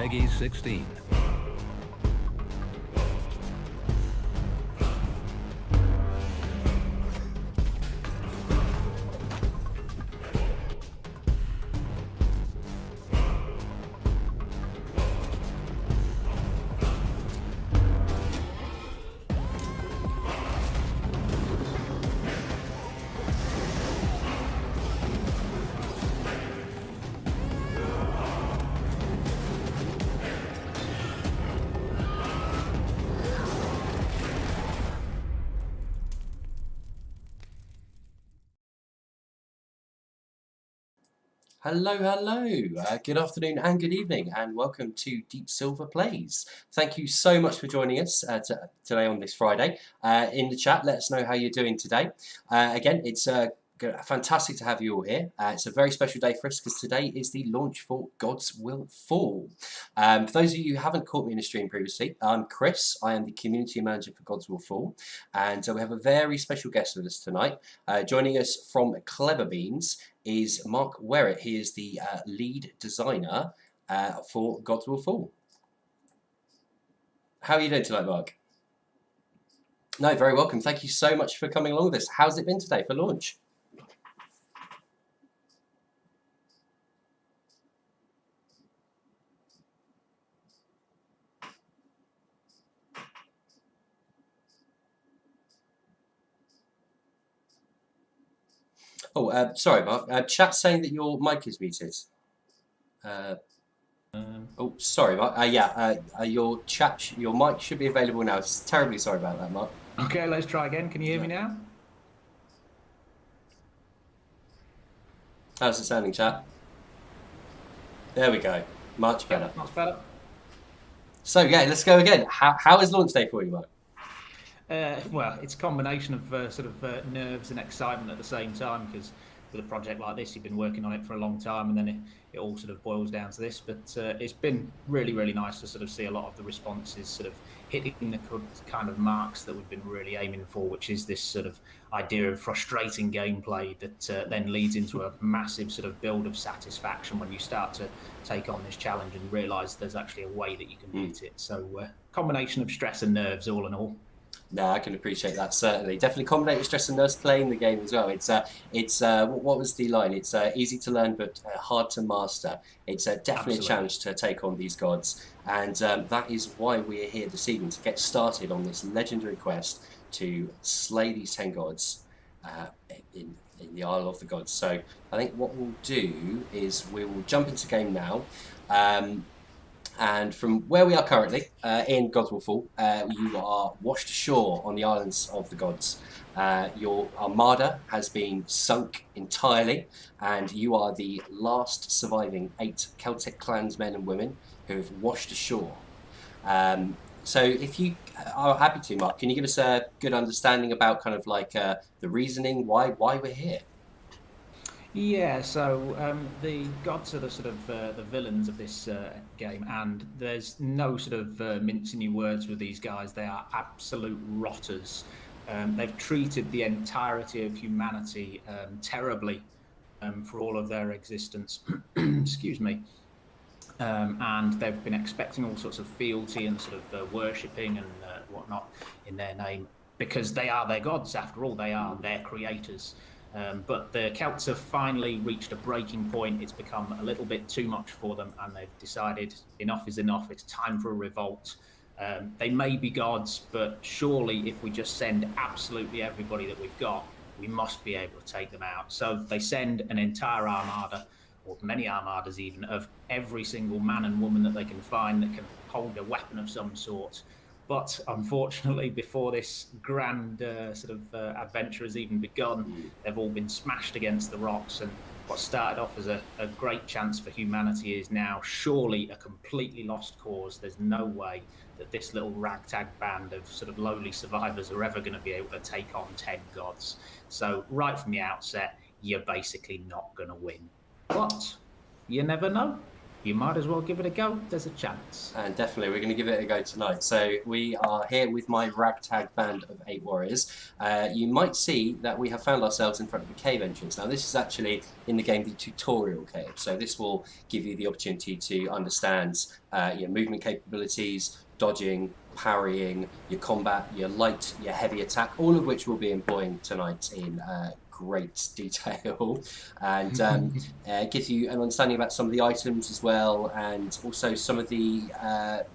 Peggy 16. Hello, hello. Good afternoon and good evening, and welcome to Deep Silver Plays. Thank you so much for joining us today on this Friday. In the chat, let us know how you're doing today. Again, it's fantastic to have you all here. It's a very special day for us because today is the launch for Gods Will Fall. For those of you who haven't caught me in a stream previously, I'm Chris. I am the community manager for Gods Will Fall, and we have a very special guest with us tonight. Joining us from Clever Beans is Mark Wherrett. He is the lead designer for Gods Will Fall. How are you doing tonight, Mark? No, very welcome. Thank you so much for coming along with us. How's it been today for launch? Oh, sorry, Mark. Chat's saying that your mic is muted. Oh, sorry, Mark. Your chat, your mic should be available now. Terribly sorry about that, Mark. Okay, let's try again. Can you hear me now? How's it sounding, chat? There we go. Much better. Yep, much better. So yeah, let's go again. How is launch day for you, Mark? Well, it's a combination of nerves and excitement at the same time, because with a project like this, you've been working on it for a long time, and then it all sort of boils down to this. But it's been really, really nice to sort of see a lot of the responses sort of hitting the kind of marks that we've been really aiming for, which is this sort of idea of frustrating gameplay that then leads into a massive sort of build of satisfaction when you start to take on this challenge and realise there's actually a way that you can beat it. So combination of stress and nerves, all in all. No, I can appreciate that, certainly. Definitely combinate stress and nerves playing the game as well. It's what was the line? It's easy to learn but hard to master. It's definitely Absolutely. a challenge to take on these gods, and that is why we're here this evening, to get started on this legendary quest to slay these 10 gods in the Isle of the Gods. So I think what we'll do is we will jump into game now. And from where we are currently, in Gods Will Fall, you are washed ashore on the islands of the gods. Your armada has been sunk entirely, and you are the last surviving 8 Celtic clansmen and women who have washed ashore. So if you are happy to, Mark, can you give us a good understanding about kind of like the reasoning why we're here? Yeah, so the gods are the sort of the villains of this game, and there's no sort of mincing your words with these guys. They are absolute rotters. They've treated the entirety of humanity terribly for all of their existence. Excuse me. And they've been expecting all sorts of fealty and sort of worshipping and whatnot in their name, because they are their gods. After all, they are their creators. But the Celts have finally reached a breaking point. It's become a little bit too much for them, and they've decided enough is enough. It's time for a revolt. They may be gods, but surely if we just send absolutely everybody that we've got, we must be able to take them out. So they send an entire armada, or many armadas even, of every single man and woman that they can find that can hold a weapon of some sort. But unfortunately, before this grand adventure has even begun, they've all been smashed against the rocks. And what started off as a great chance for humanity is now surely a completely lost cause. There's no way that this little ragtag band of sort of lowly survivors are ever going to be able to take on 10 gods. So right from the outset, you're basically not going to win. But you never know. you might as well give it a go. There's a chance. And definitely, we're going to give it a go tonight. So we are here with my ragtag band of 8 warriors. You might see that we have found ourselves in front of a cave entrance. Now, this is actually in the game the tutorial cave. So this will give you the opportunity to understand your movement capabilities, dodging, parrying, your combat, your light, your heavy attack, all of which we'll be employing tonight in great detail, and gives you an understanding about some of the items as well, and also some of the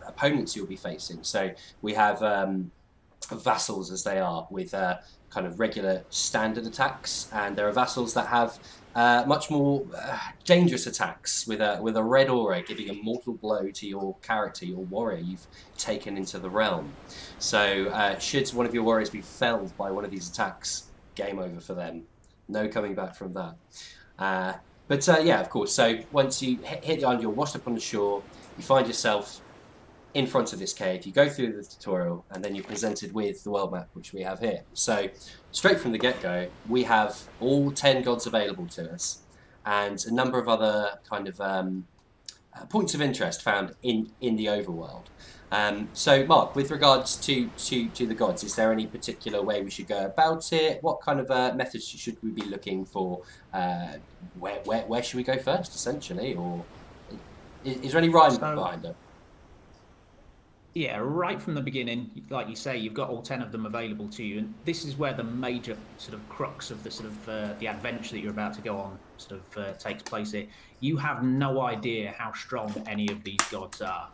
opponents you'll be facing. So we have vassals, as they are, with kind of regular standard attacks, and there are vassals that have much more dangerous attacks with a red aura, giving a mortal blow to your character, your warrior you've taken into the realm. So should one of your warriors be felled by one of these attacks, game over for them. No coming back from that. But yeah, of course, so once you hit the island, you're washed up on the shore, you find yourself in front of this cave, you go through the tutorial, and then you're presented with the world map, which we have here. So straight from the get-go, we have all 10 gods available to us, and a number of other kind of points of interest found in the overworld. So, Mark, with regards to the gods, is there any particular way we should go about it? What kind of methods should we be looking for? Where should we go first, essentially? Or is there any rhyme behind it? Yeah, right from the beginning, like you say, you've got all 10 of them available to you, and this is where the major sort of crux of the sort of the adventure that you're about to go on sort of takes place here. You have no idea how strong any of these gods are.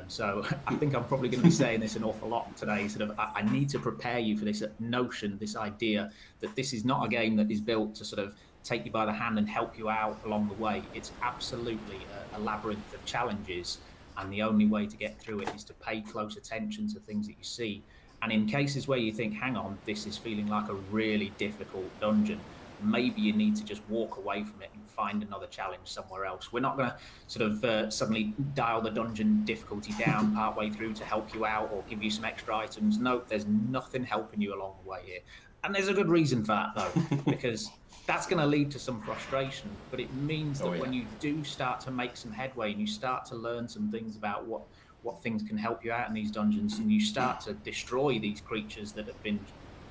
So I think I'm probably going to be saying this an awful lot today. Sort of, I need to prepare you for this notion, this idea that this is not a game that is built to sort of take you by the hand and help you out along the way. It's absolutely a labyrinth of challenges, and the only way to get through it is to pay close attention to things that you see. And in cases where you think, hang on, this is feeling like a really difficult dungeon, maybe you need to just walk away from it and find another challenge somewhere else. We're not going to sort of suddenly dial the dungeon difficulty down partway through to help you out or give you some extra items. No, there's nothing helping you along the way here. And there's a good reason for that, though, because that's going to lead to some frustration. But it means that when you do start to make some headway and you start to learn some things about what things can help you out in these dungeons, and you start to destroy these creatures that have been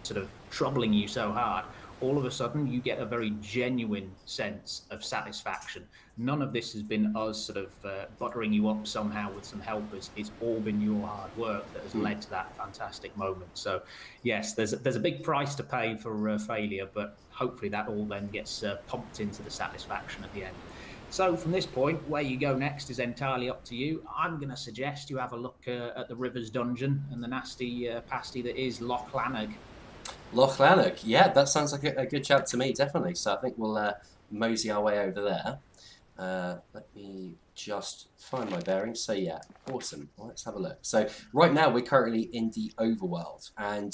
sort of troubling you so hard, all of a sudden you get a very genuine sense of satisfaction. None of this has been us sort of buttering you up somehow with some helpers. It's all been your hard work that has led to that fantastic moment. So yes, there's a big price to pay for failure, but hopefully that all then gets pumped into the satisfaction at the end. So from this point, where you go next is entirely up to you. I'm going to suggest you have a look at the Rivers Dungeon and the nasty pasty that is Loch Lanarg. Loch Lanarg, yeah, that sounds like a good shout to me, definitely. So I think we'll mosey our way over there. Let me just find my bearings. So yeah, awesome. Well, let's have a look. So right now we're currently in the overworld, and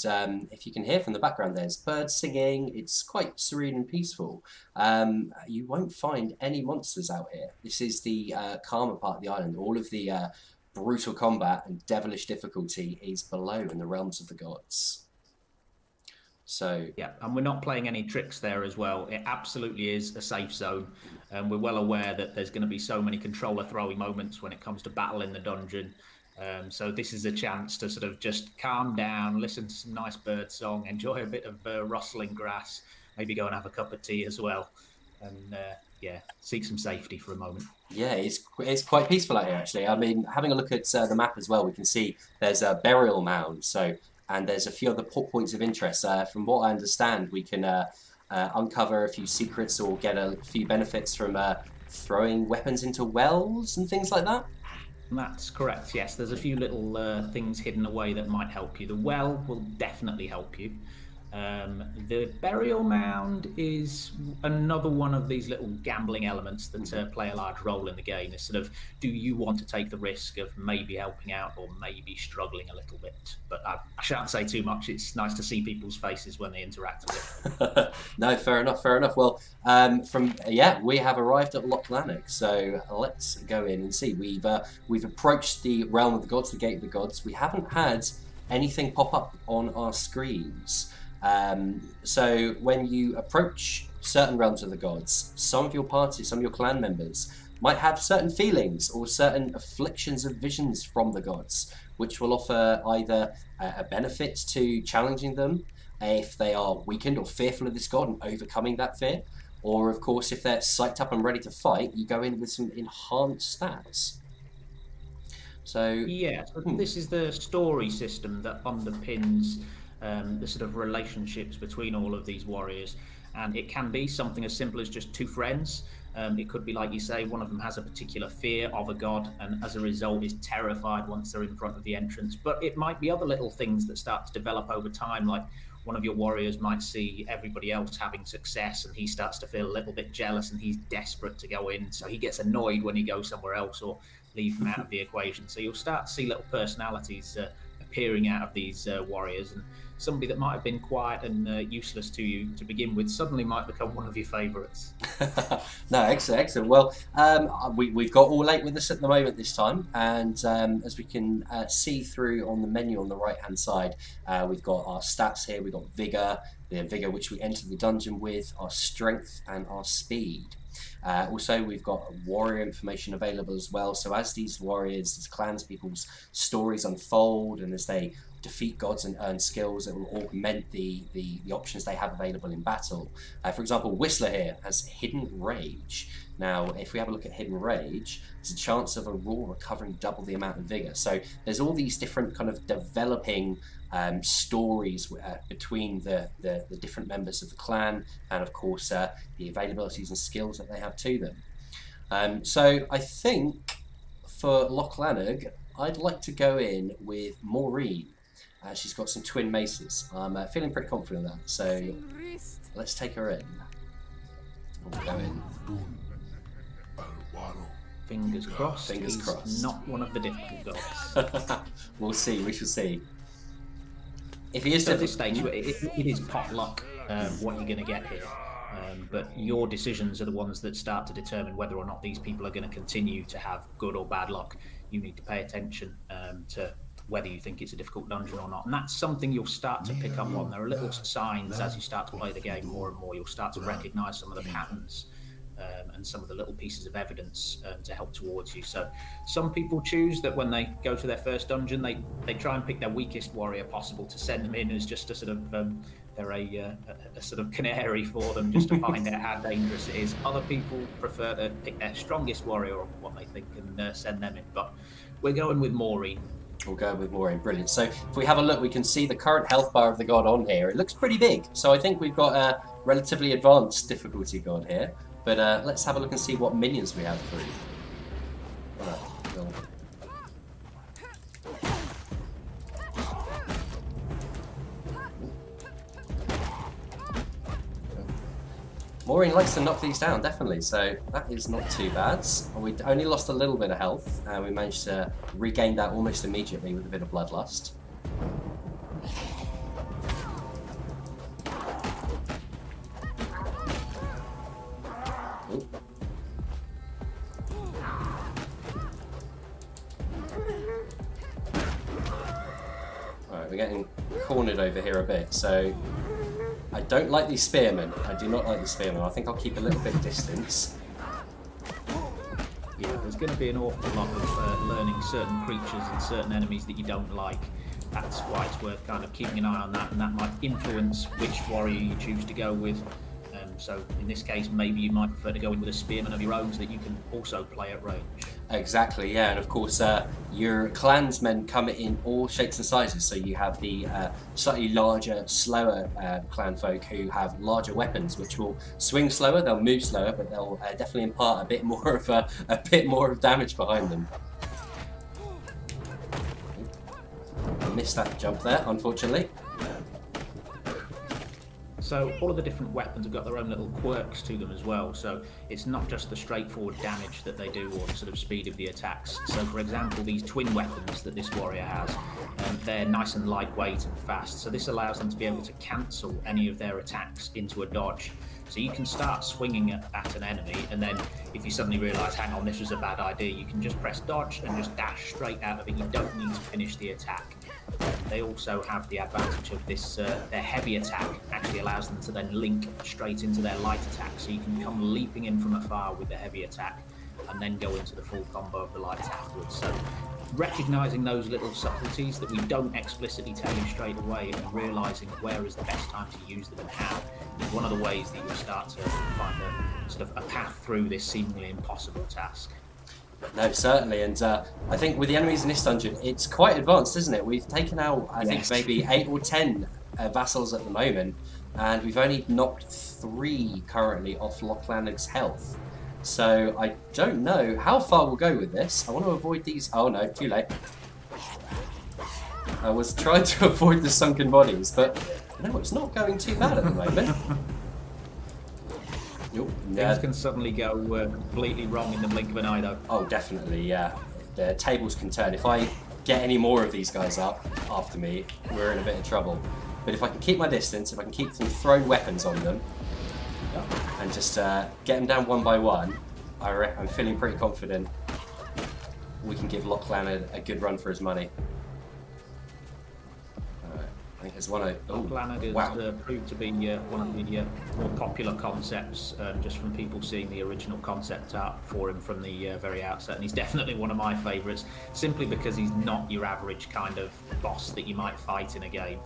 if you can hear from the background, there's birds singing. It's quite serene and peaceful. You won't find any monsters out here. This is the calmer part of the island. All of the brutal combat and devilish difficulty is below in the realms of the gods. So yeah, and we're not playing any tricks there as well. It absolutely is a safe zone, and we're well aware that there's going to be so many controller throwy moments when it comes to battle in the dungeon. So this is a chance to sort of just calm down, listen to some nice bird song, enjoy a bit of rustling grass, maybe go and have a cup of tea as well, and yeah, seek some safety for a moment. Yeah, it's quite peaceful out here, actually. I mean, having a look at the map as well, we can see there's a burial mound. And there's a few other points of interest. From what I understand, we can uncover a few secrets or get a few benefits from throwing weapons into wells and things like that. That's correct, yes. There's a few little things hidden away that might help you. The well will definitely help you. The burial mound is another one of these little gambling elements that play a large role in the game. It's sort of, do you want to take the risk of maybe helping out or maybe struggling a little bit? But I shan't say too much. It's nice to see people's faces when they interact with it. No, fair enough. Well, we have arrived at Loch Lanarg, so let's go in and see. We've approached the realm of the gods, the gate of the gods. We haven't had anything pop up on our screens. So when you approach certain realms of the gods, some of your party, some of your clan members might have certain feelings or certain afflictions of visions from the gods, which will offer either a benefit to challenging them if they are weakened or fearful of this god and overcoming that fear. Or, of course, if they're psyched up and ready to fight, you go in with some enhanced stats. So, Yeah, so this is the story system that underpins the sort of relationships between all of these warriors. And it can be something as simple as just two friends. It could be, like you say, one of them has a particular fear of a god and as a result is terrified once they're in front of the entrance. But it might be other little things that start to develop over time, like one of your warriors might see everybody else having success and he starts to feel a little bit jealous and he's desperate to go in. So he gets annoyed when he goes somewhere else or leave them out of the equation. So you'll start to see little personalities appearing out of these warriors, and somebody that might have been quiet and useless to you to begin with suddenly might become one of your favourites. No, excellent, excellent. Well, we've got All 8 with us at the moment this time, and as we can see through on the menu on the right-hand side, we've got our stats here. We've got Vigour, the Vigour which we entered the dungeon with, our Strength and our Speed. Also, we've got warrior information available as well. So as these warriors, these clans people's stories unfold and as they defeat gods and earn skills, it will augment the options they have available in battle. For example, Whistler here has Hidden Rage. Now, if we have a look at Hidden Rage, there's a chance of a roar recovering double the amount of vigor. So there's all these different kind of developing stories between the different members of the clan, and of course the availabilities and skills that they have to them. So I think for Loch Lanarg, I'd like to go in with Maureen. She's got some twin maces. I'm feeling pretty confident of that, so let's take her in. We'll go in. Fingers crossed. Fingers crossed. Not one of the difficult gods. We'll see. We shall see. If he is so at this stage, it is pot luck what you're going to get here. But your decisions are the ones that start to determine whether or not these people are going to continue to have good or bad luck. You need to pay attention to whether you think it's a difficult dungeon or not. And that's something you'll start to pick up on. There are little signs as you start to play the game more and more. You'll start to recognise some of the patterns and some of the little pieces of evidence to help towards you. So some people choose that when they go to their first dungeon, they try and pick their weakest warrior possible to send them in as just a sort of they're a sort of canary for them, just to find out how dangerous it is. Other people prefer to pick their strongest warrior or what they think and send them in. But we're going with Maureen. We'll go with Maureen. Brilliant. So if we have a look, we can see the current health bar of the god on here. It looks pretty big. So I think we've got a relatively advanced difficulty god here. But let's have a look and see what minions we have through. Right, cool. Maureen likes to knock these down, definitely, so that is not too bad. We only lost a little bit of health, and we managed to regain that almost immediately with a bit of bloodlust. Ooh. Alright, we're getting cornered over here a bit, so I don't like these spearmen. I do not like these spearmen. I think I'll keep a little bit of distance. Yeah, there's going to be an awful lot of learning certain creatures and certain enemies that you don't like. That's why it's worth kind of keeping an eye on that, and that might influence which warrior you choose to go with. So in this case, maybe you might prefer to go in with a spearman of your own so that you can also play at range. Exactly, yeah, and of course your clansmen come in all shapes and sizes, so you have the slightly larger, slower clan folk who have larger weapons which will swing slower, they'll move slower, but they'll definitely impart a bit more of damage behind them. I missed that jump there, unfortunately. So all of the different weapons have got their own little quirks to them as well. So it's not just the straightforward damage that they do or the sort of speed of the attacks. So for example, these twin weapons that this warrior has, they're nice and lightweight and fast. So this allows them to be able to cancel any of their attacks into a dodge. So you can start swinging at an enemy, and then if you suddenly realise, hang on, this was a bad idea, you can just press dodge and just dash straight out of it. You don't need to finish the attack. They also have the advantage of this, their heavy attack actually allows them to then link straight into their light attack, so you can come leaping in from afar with the heavy attack and then go into the full combo of the lights afterwards. So recognizing those little subtleties that we don't explicitly tell you straight away, and realizing where is the best time to use them and how, is one of the ways that you'll start to find a sort of a path through this seemingly impossible task. No, certainly, and I think with the enemies in this dungeon, it's quite advanced, isn't it? We've taken out, I think, maybe 8 or 10 vassals at the moment, and we've only knocked 3 currently off Lochlanag's health. So I don't know how far we'll go with this. I want to avoid these. Oh no, too late. I was trying to avoid the sunken bodies, but no, it's not going too bad at the moment. Things can suddenly go completely wrong in the blink of an eye, though. Oh, definitely, yeah. The tables can turn. If I get any more of these guys up after me, we're in a bit of trouble. But if I can keep my distance, if I can keep them throwing weapons on them, and just get them down one by one, I'm feeling pretty confident we can give Lochlanag a good run for his money. I think there's one. Lochlanag has proved to be one of the more popular concepts, just from people seeing the original concept art for him from the very outset, and he's definitely one of my favourites, simply because he's not your average kind of boss that you might fight in a game.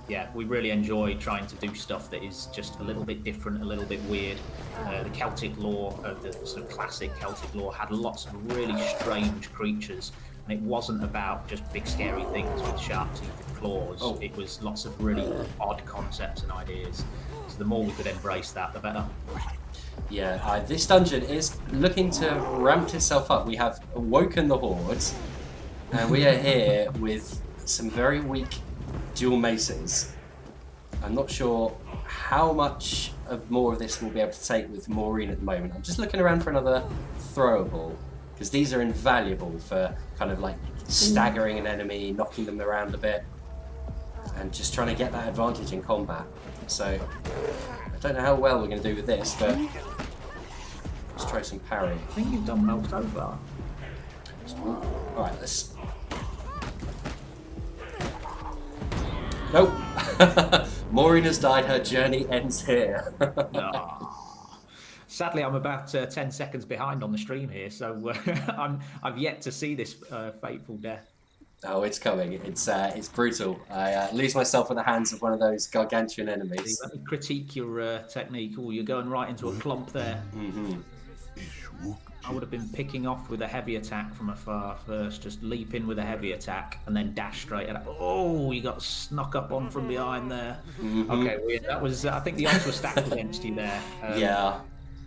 Yeah, we really enjoy trying to do stuff that is just a little bit different, a little bit weird. The Celtic lore, the sort of classic Celtic lore, had lots of really strange creatures, and it wasn't about just big scary things with sharp teeth and claws. It was lots of really odd concepts and ideas. So the more we could embrace that, the better. Yeah, this dungeon is looking to ramp itself up. We have awoken the hordes, and we are here with some very weak dual maces. I'm not sure how much of more of this we'll be able to take with Maureen at the moment. I'm just looking around for another throwable, because these are invaluable for kind of like staggering an enemy, knocking them around a bit, and just trying to get that advantage in combat. So I don't know how well we're going to do with this, but let's try some parry. I think you've done well so far. Alright, let's... Nope. Maureen has died. Her journey ends here. Sadly, I'm about 10 seconds behind on the stream here, so I've yet to see this fateful death. Oh, it's coming. It's brutal. I lose myself in the hands of one of those gargantuan enemies. Let me critique your technique. Oh, you're going right into a clump there. I would have been picking off with a heavy attack from afar first, just leap in with a heavy attack and then dash straight at it. Oh, you got snuck up on from behind there. Okay, weird. That was, I think the odds were stacked against you there. Yeah,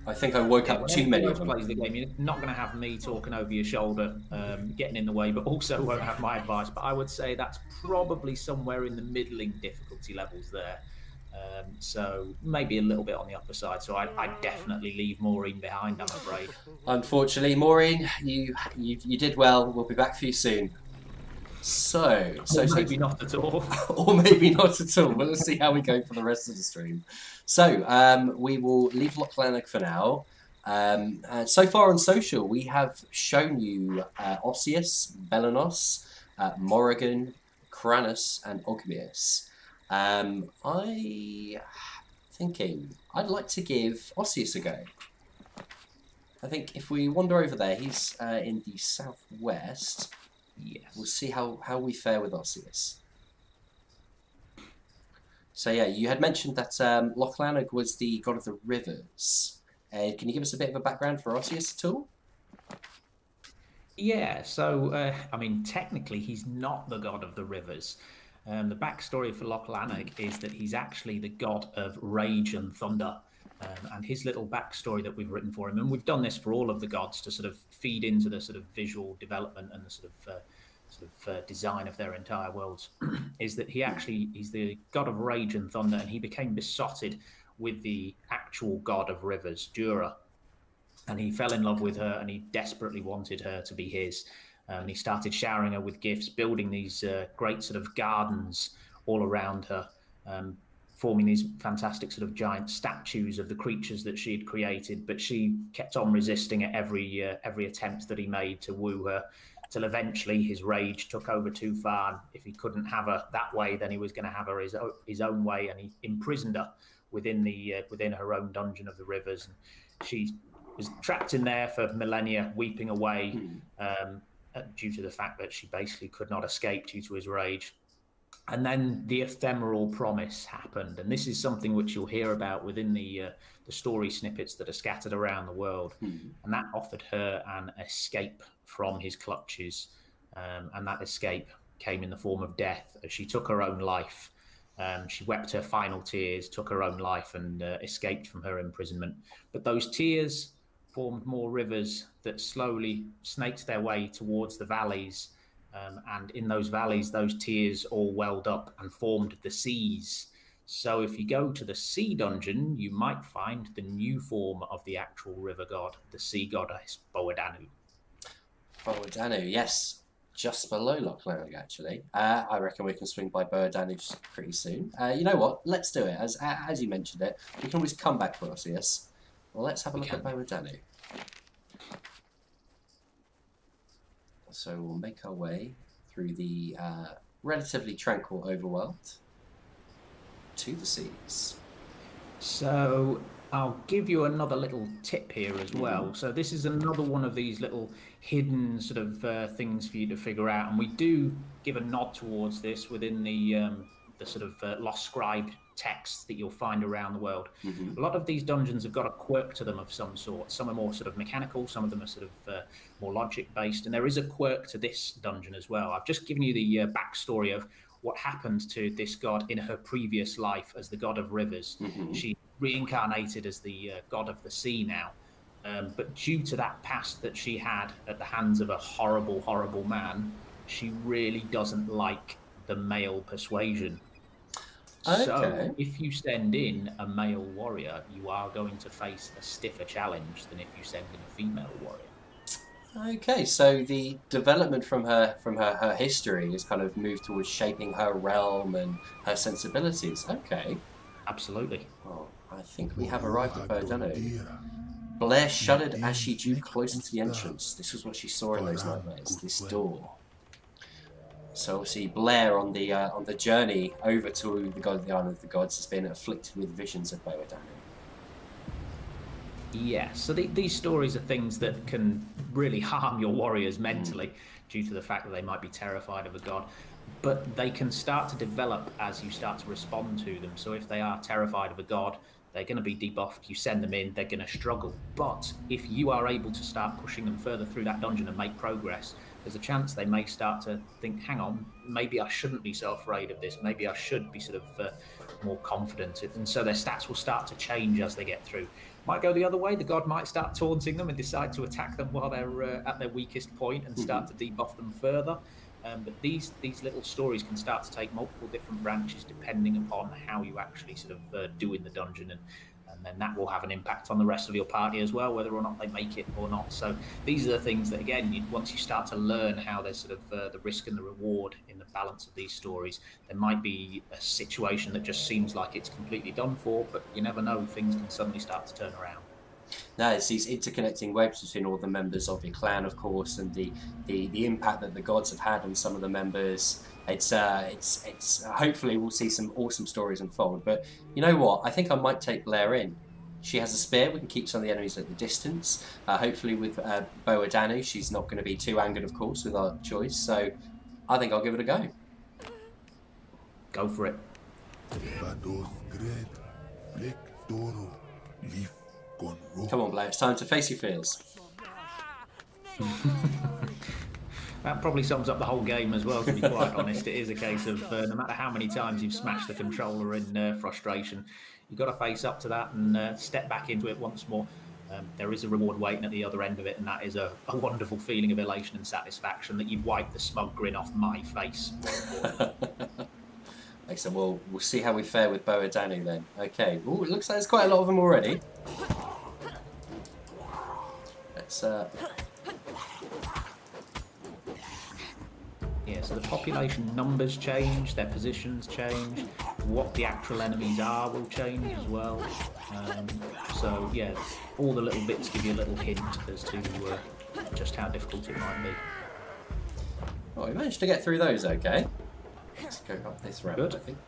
I think I woke up too many of them. Plays the game, you're not going to have me talking over your shoulder, getting in the way, but also won't have my advice. But I would say that's probably somewhere in the middling difficulty levels there. So maybe a little bit on the upper side. So I'd definitely leave Maureen behind, I'm afraid. Unfortunately, Maureen, you did well. We'll be back for you soon. So maybe not at all. Or maybe not at all. But let's see how we go for the rest of the stream. So we will leave Lochlanag for now. So far on social, we have shown you Osseous, Belenos, Morrigan, Cranus, and Ogmius. I'm thinking I'd like to give Osseous a go. I think if we wander over there, he's in the southwest. Yes. We'll see how we fare with Osseous. So yeah, you had mentioned that Lochlanag was the god of the rivers. Can you give us a bit of a background for Osseous at all? Yeah, so, I mean, technically he's not the god of the rivers. The backstory for Lochlanag is that he's actually the god of rage and thunder. And his little backstory that we've written for him, and we've done this for all of the gods to sort of feed into the sort of visual development and the sort of design of their entire worlds, is that he's the god of rage and thunder, and he became besotted with the actual god of rivers, Jura. And he fell in love with her, and he desperately wanted her to be his. And he started showering her with gifts, building these great sort of gardens all around her, forming these fantastic sort of giant statues of the creatures that she had created. But she kept on resisting at every attempt that he made to woo her, till eventually his rage took over too far. And if he couldn't have her that way, then he was going to have her his own way, and he imprisoned her within her own dungeon of the rivers. And she was trapped in there for millennia, weeping away Hmm. due to the fact that she basically could not escape due to his rage. And then the ephemeral promise happened, and this is something which you'll hear about within the story snippets that are scattered around the world. Hmm. And that offered her an escape from his clutches, and that escape came in the form of death as she took her own life. She wept her final tears, took her own life, and escaped from her imprisonment. But those tears formed more rivers that slowly snaked their way towards the valleys. And in those valleys, those tears all welled up and formed the seas. So if you go to the sea dungeon, you might find the new form of the actual river god, the sea goddess Boadanu. Boadanu, yes. Just below Loch Lomond, actually. I reckon we can swing by Boadanu pretty soon. You know what? Let's do it. As you mentioned it, we can always come back for us, yes? Well, let's have a look at Boadanu. So we'll make our way through the relatively tranquil overworld to the seas. So I'll give you another little tip here as well. So this is another one of these little hidden sort of things for you to figure out, and we do give a nod towards this within the sort of lost scribe texts that you'll find around the world. A lot of these dungeons have got a quirk to them of some sort. Some are more sort of mechanical, some of them are sort of more logic based, and there is a quirk to this dungeon as well. I've just given you the backstory of what happened to this god in her previous life as the god of rivers. She reincarnated as the god of the sea now. But due to that past that she had at the hands of a horrible, horrible man, she really doesn't like the male persuasion. Okay. So if you send in a male warrior, you are going to face a stiffer challenge than if you send in a female warrior. Okay, so the development from her history has kind of moved towards shaping her realm and her sensibilities. Okay. Absolutely. Well, I think we have arrived at Boadanu. Blair shuddered as she drew closer to the entrance. This was what she saw in those nightmares. This door. So obviously Blair on the journey over to the Island of the Gods has been afflicted with visions of Boadanu. Yeah, so these stories are things that can really harm your warriors mentally due to the fact that they might be terrified of a god, but they can start to develop as you start to respond to them. So if they are terrified of a god, they're going to be debuffed. You send them in, they're going to struggle. But if you are able to start pushing them further through that dungeon and make progress, there's a chance they may start to think, hang on, maybe I shouldn't be so afraid of this. Maybe I should be sort of more confident. And so their stats will start to change as they get through. Might go the other way. The god might start taunting them and decide to attack them while they're at their weakest point and start to debuff them further. But these little stories can start to take multiple different branches depending upon how you actually sort of do in the dungeon, and then that will have an impact on the rest of your party as well, whether or not they make it or not. So these are the things that, again, once you start to learn how there's sort of the risk and the reward in the balance of these stories, there might be a situation that just seems like it's completely done for, but you never know, things can suddenly start to turn around. No, it's these interconnecting webs between all the members of your clan, of course, and the impact that the gods have had on some of the members. It's hopefully we'll see some awesome stories unfold. But you know what? I think I might take Blair in. She has a spear. We can keep some of the enemies at the distance. Hopefully with Boadanu, she's not going to be too angered, of course, with our choice. So I think I'll give it a go. Go for it. Come on, Blair. It's time to face your fears. That probably sums up the whole game as well, to be quite honest. It is a case of no matter how many times you've smashed the controller in frustration, you've got to face up to that and step back into it once more. There is a reward waiting at the other end of it, and that is a wonderful feeling of elation and satisfaction that you'd wipe the smug grin off my face. Excellent. We'll see how we fare with Boadanu then. Okay. Ooh, it looks like there's quite a lot of them already. Let's Yeah, so the population numbers change, their positions change, what the actual enemies are will change as well. So yeah, all the little bits give you a little hint as to just how difficult it might be. Oh, we managed to get through those okay. Let's go up this ramp, Good. I think.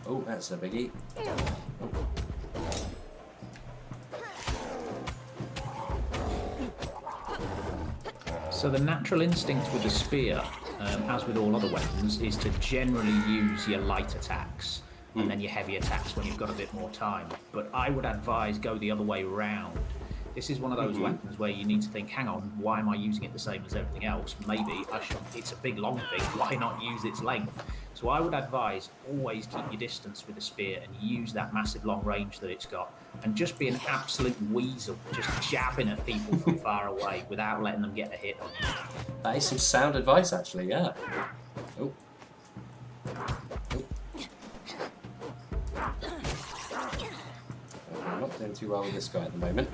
Oh, that's a biggie. Oh. So the natural instinct with the spear, as with all other weapons, is to generally use your light attacks and then your heavy attacks when you've got a bit more time. But I would advise go the other way round. This is one of those weapons where you need to think, hang on, why am I using it the same as everything else? Maybe I should, it's a big long thing, why not use its length? So I would advise always keep your distance with the spear and use that massive long range that it's got. And just be an absolute weasel, just jabbing at people from far away without letting them get a hit on you. That is some sound advice, actually, yeah. Oh. I'm not doing too well with this guy at the moment.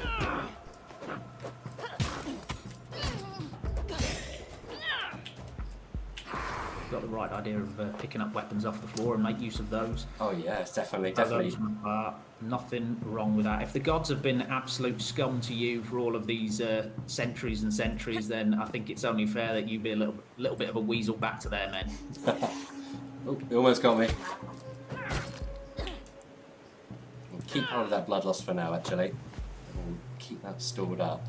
Got the right idea of picking up weapons off the floor and make use of those. Oh yes, definitely. Nothing wrong with that. If the gods have been absolute scum to you for all of these centuries and centuries, then I think it's only fair that you be a little bit of a weasel back to their men. Oh, he almost got me. We'll keep hold of that bloodlust for now, actually. We'll keep that stored up.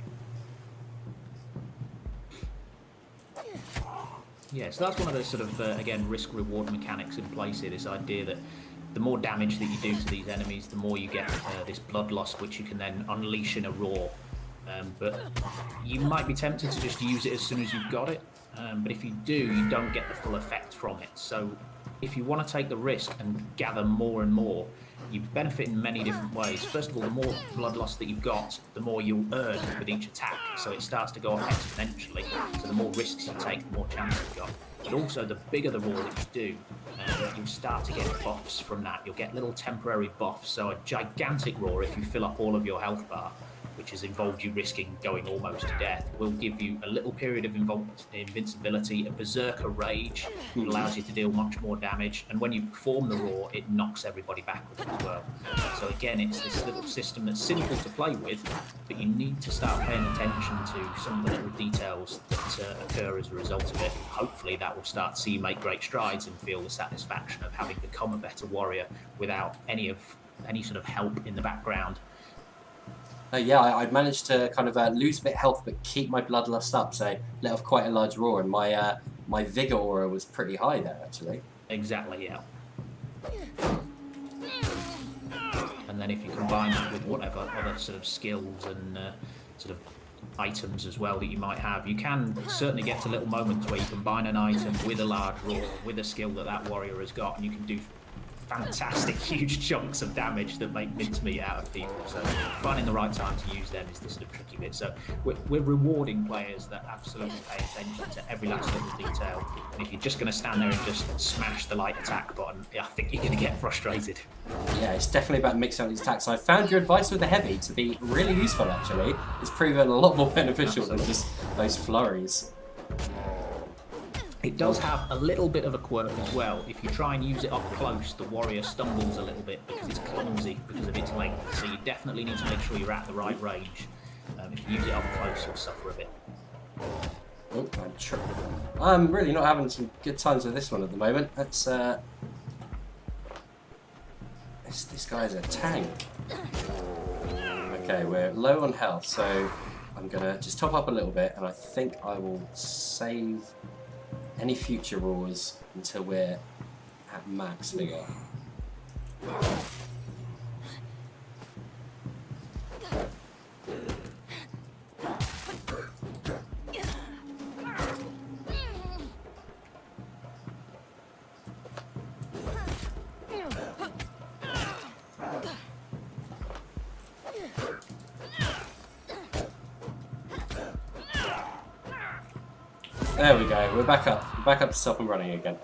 Yeah, so that's one of the sort of, again, risk-reward mechanics in place here, this idea that the more damage that you do to these enemies, the more you get this bloodlust, which you can then unleash in a roar. But you might be tempted to just use it as soon as you've got it, but if you do, you don't get the full effect from it. So if you want to take the risk and gather more and more, you benefit in many different ways. First of all, the more bloodlust that you've got, the more you'll earn with each attack. So it starts to go up exponentially. So the more risks you take, the more chance you've got. But also, the bigger the roar that you do, you'll start to get buffs from that. You'll get little temporary buffs. So a gigantic roar, if you fill up all of your health bar, which has involved you risking going almost to death, will give you a little period of invincibility, a berserker rage that allows you to deal much more damage, and when you perform the roar, it knocks everybody backwards as well. So again, it's this little system that's simple to play with, but you need to start paying attention to some of the little details that occur as a result of it. Hopefully that will start to see you make great strides and feel the satisfaction of having become a better warrior without any sort of help in the background. Yeah, I'd managed to kind of lose a bit of health but keep my bloodlust up, so let off quite a large roar, and my vigour aura was pretty high there, actually. Exactly, yeah. And then if you combine that with whatever other sort of skills and sort of items as well that you might have, you can certainly get to little moments where you combine an item with a large roar, with a skill that warrior has got, and you can do fantastic huge chunks of damage that make mincemeat out of people. So finding the right time to use them is the sort of tricky bit. So we're rewarding players that absolutely pay attention to every last little detail. And if you're just going to stand there and just smash the light attack button, I think you're going to get frustrated. Yeah, it's definitely about mixing up these attacks. I found your advice with the heavy to be really useful, actually. It's proven a lot more beneficial than just those flurries. It does have a little bit of a quirk as well. If you try and use it up close, the warrior stumbles a little bit because it's clumsy because of its length. So you definitely need to make sure you're at the right range. If you use it up close, you'll suffer a bit. Oh, I'm really not having some good times with this one at the moment. That's this guy's a tank. Okay, we're low on health, so I'm gonna just top up a little bit, and I think I will save any future roars until we're at max figure. There we go, we're back up. We're back up to stop and running again.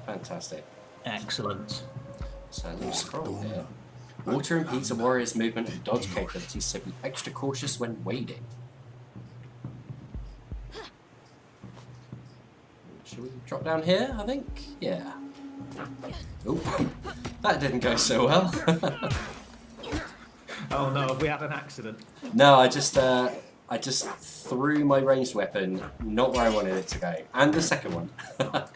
Fantastic. Excellent. So let me scroll here. Water impedes a warrior's movement and dodge capabilities, so be extra cautious when wading. Should we drop down here, I think? Yeah. Oh, that didn't go so well. Oh no, have we had an accident? No, I just threw my ranged weapon not where I wanted it to go. And the second one. It's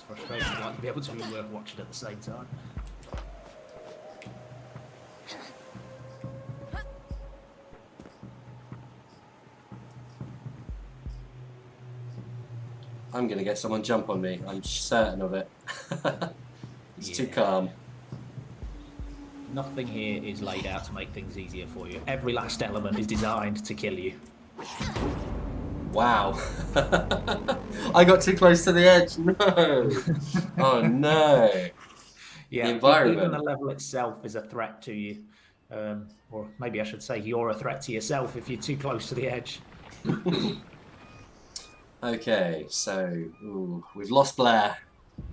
frustrating. I'd like to be able to watch it at the same time. I'm going to get someone jump on me. I'm certain of it. It's too calm. Nothing here is laid out to make things easier for you. Every last element is designed to kill you. Wow. I got too close to the edge. No. Oh, no. Yeah, The environment. even the level itself is a threat to you. Or maybe I should say you're a threat to yourself if you're too close to the edge. Okay, so we've lost Blair.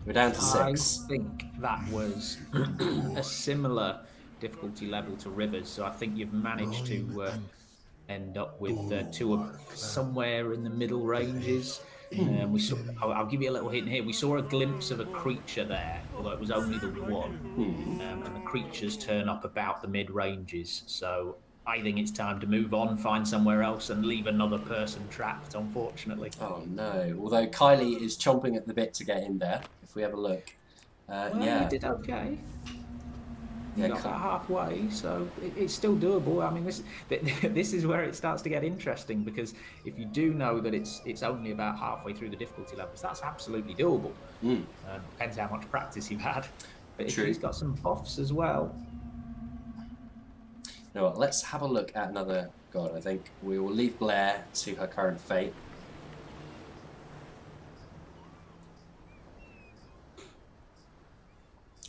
We're down to 6. I think that was a similar difficulty level to Rivers, so I think you've managed to end up with two somewhere in the middle ranges. I'll give you a little hint here. We saw a glimpse of a creature there, although it was only the one. And the creatures turn up about the mid ranges, so I think it's time to move on, find somewhere else, and leave another person trapped, unfortunately. Oh no, although Kylie is chomping at the bit to get in there, if we have a look. You did okay. You got about halfway, so it's still doable. I mean, this is where it starts to get interesting, because if you do know that it's only about halfway through the difficulty levels, that's absolutely doable. Depends how much practice you've had. But if he's got some buffs as well. You know what, let's have a look at another god. I think we will leave Blair to her current fate.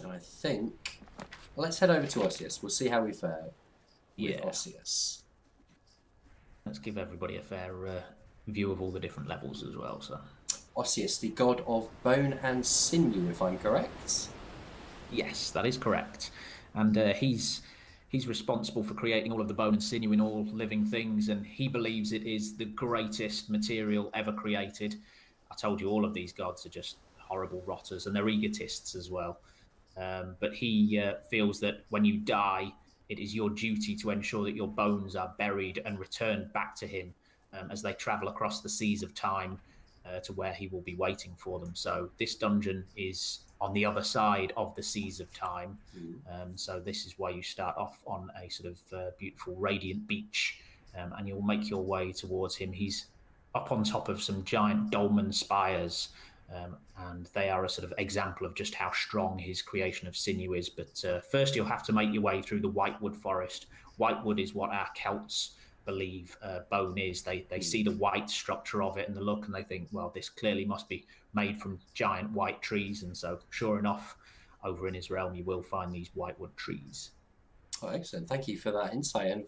And I think... Well, let's head over to Osseous. We'll see how we fare with Osseous. Let's give everybody a fair view of all the different levels as well. So, Osseous, the god of bone and sinew, if I'm correct. Yes, that is correct. And he's responsible for creating all of the bone and sinew in all living things, and he believes it is the greatest material ever created. I told you all of these gods are just horrible rotters, and they're egotists as well. But he feels that when you die, it is your duty to ensure that your bones are buried and returned back to him as they travel across the seas of time to where he will be waiting for them. So this dungeon is on the other side of the seas of time. So this is why you start off on a sort of beautiful, radiant beach, and you'll make your way towards him. He's up on top of some giant dolmen spires, and they are a sort of example of just how strong his creation of sinew is. But first you'll have to make your way through the whitewood forest. Whitewood is what our Celts believe bone is. They see the white structure of it and the look, and they think, well, this clearly must be made from giant white trees. And so sure enough, over in his realm you will find these whitewood trees. Oh, excellent. Thank you for that insight. And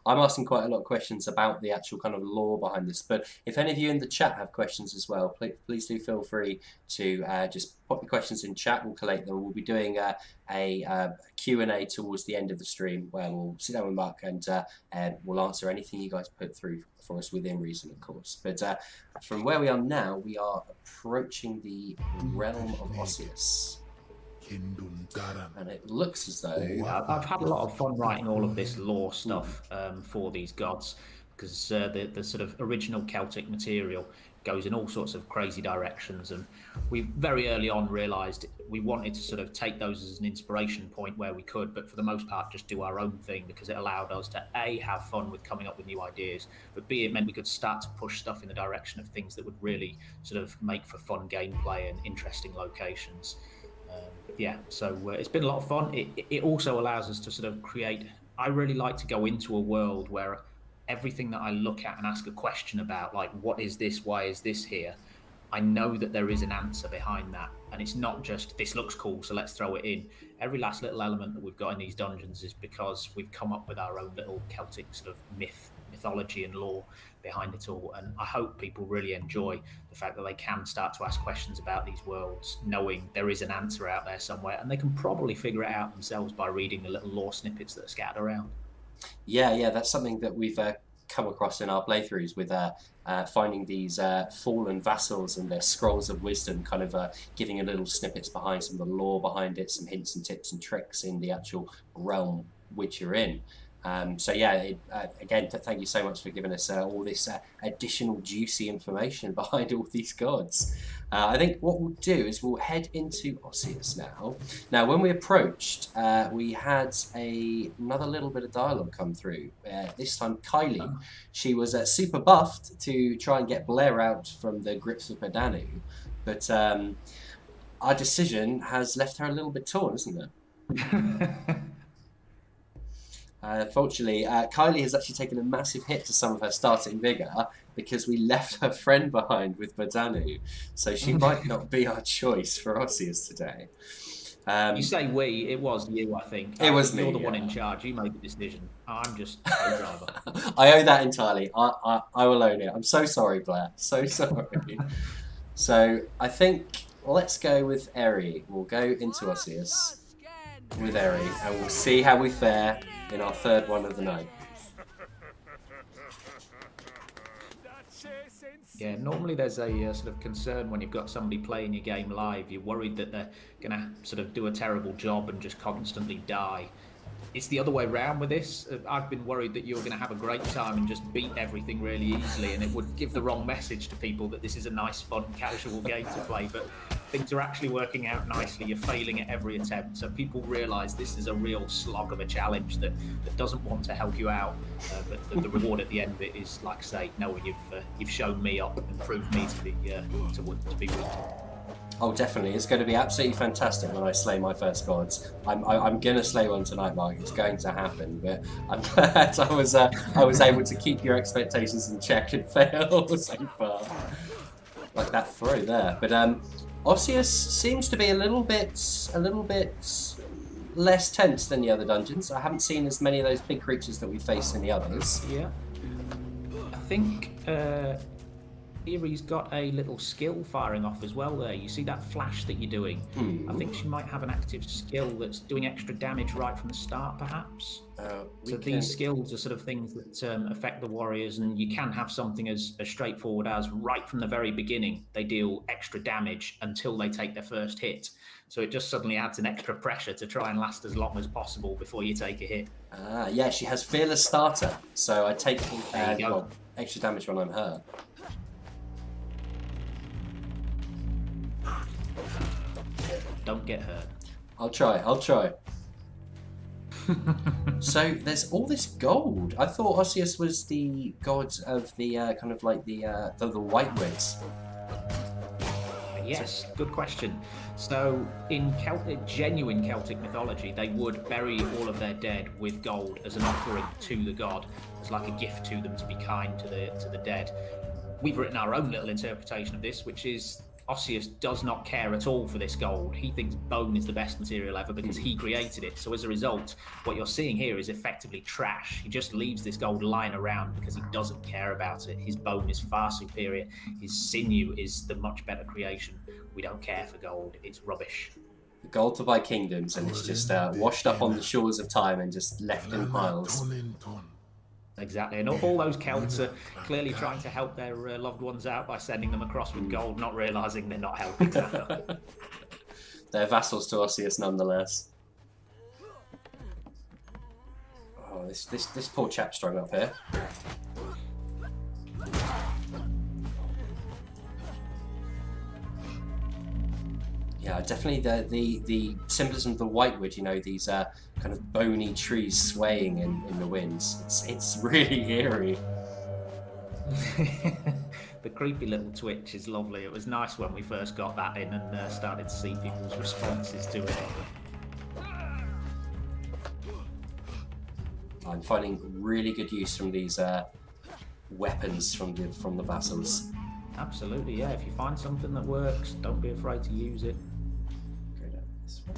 I'm asking quite a lot of questions about the actual kind of lore behind this. But if any of you in the chat have questions as well, please do feel free to just pop your questions in chat. We'll collate them. We'll be doing a Q&A towards the end of the stream, where we'll sit down with Mark and we'll answer anything you guys put through for us within reason, of course. But from where we are now, we are approaching the realm of Osseous. And it looks as though... I've had a lot of fun writing all of this lore stuff for these gods, because the sort of original Celtic material goes in all sorts of crazy directions, and we very early on realised we wanted to sort of take those as an inspiration point where we could, but for the most part just do our own thing, because it allowed us to A, have fun with coming up with new ideas, but B, it meant we could start to push stuff in the direction of things that would really sort of make for fun gameplay and interesting locations. So it's been a lot of fun. It also allows us to sort of create... I really like to go into a world where everything that I look at and ask a question about, like, what is this, why is this here, I know that there is an answer behind that, and it's not just, this looks cool, so let's throw it in. Every last little element that we've got in these dungeons is because we've come up with our own little Celtic sort of mythology and lore behind it all, and I hope people really enjoy the fact that they can start to ask questions about these worlds, knowing there is an answer out there somewhere, and they can probably figure it out themselves by reading the little lore snippets that are scattered around. Yeah, that's something that we've come across in our playthroughs with finding these fallen vassals and their scrolls of wisdom, kind of giving a little snippets behind some of the lore behind it, some hints and tips and tricks in the actual realm which you're in. So yeah, again, thank you so much for giving us all this additional juicy information behind all these gods. I think what we'll do is we'll head into Osseous now. Now, when we approached, we had another little bit of dialogue come through. This time, Kylie, she was super buffed to try and get Blair out from the grips of Badanu, but our decision has left her a little bit torn, isn't it? Fortunately, Kylie has actually taken a massive hit to some of her starting vigour because we left her friend behind with Badanu, so she might not be our choice for Osseous today. You say we, it was you, I think. It was me. You're the one in charge. You made the decision. I'm just a driver. I owe that entirely. I will own it. I'm so sorry, Blair. So sorry. So I think let's go with Eri. We'll go into Osseous with Eri, and we'll see how we fare in our third one of the night. Yeah, normally there's a sort of concern when you've got somebody playing your game live. You're worried that they're going to sort of do a terrible job and just constantly die. It's the other way around with this. I've been worried that you're going to have a great time and just beat everything really easily, and it would give the wrong message to people that this is a nice, fun, casual game to play, but things are actually working out nicely. You're failing at every attempt, so people realise this is a real slog of a challenge that doesn't want to help you out, but the reward at the end of it is, like I say, knowing you've shown me up and proved me to be weak. Oh, definitely. It's going to be absolutely fantastic when I slay my first gods. I'm going to slay one tonight, Mark. It's going to happen. But I'm glad I was able to keep your expectations in check and fail so far. Like that throw there. But Osseous seems to be a little bit less tense than the other dungeons. I haven't seen as many of those big creatures that we faced in the others. Yeah. I think Eri's got a little skill firing off as well there. You see that flash that you're doing? I think she might have an active skill that's doing extra damage right from the start, perhaps. So these skills are sort of things that affect the warriors, and you can have something as straightforward as right from the very beginning, they deal extra damage until they take their first hit. So it just suddenly adds an extra pressure to try and last as long as possible before you take a hit. Yeah, she has Fearless Starter, so I take extra damage when I'm hurt. Don't get hurt. I'll try. So there's all this gold. I thought Osseous was the god of the kind of like the whitewids. Yes, good question. So in genuine Celtic mythology, they would bury all of their dead with gold as an offering to the god, as like a gift to them to be kind to the dead. We've written our own little interpretation of this, which is Osseous does not care at all for this gold. He thinks bone is the best material ever because he created it. So as a result, what you're seeing here is effectively trash. He just leaves this gold lying around because he doesn't care about it. His bone is far superior. His sinew is the much better creation. We don't care for gold. It's rubbish. The gold to buy kingdoms, and it's just washed up on the shores of time and just left in piles. Exactly, and all those Celts are clearly trying to help their loved ones out by sending them across with gold, not realising they're not helping them. They're vassals to Osseous nonetheless. Oh, this poor chap strung up here. Yeah, definitely the symbolism of the whitewood, you know, these kind of bony trees swaying in the winds. It's really eerie. The creepy little twitch is lovely. It was nice when we first got that in and started to see people's responses to it. I'm finding really good use from these weapons from the vassals. Absolutely, yeah. If you find something that works, don't be afraid to use it. Go down this way.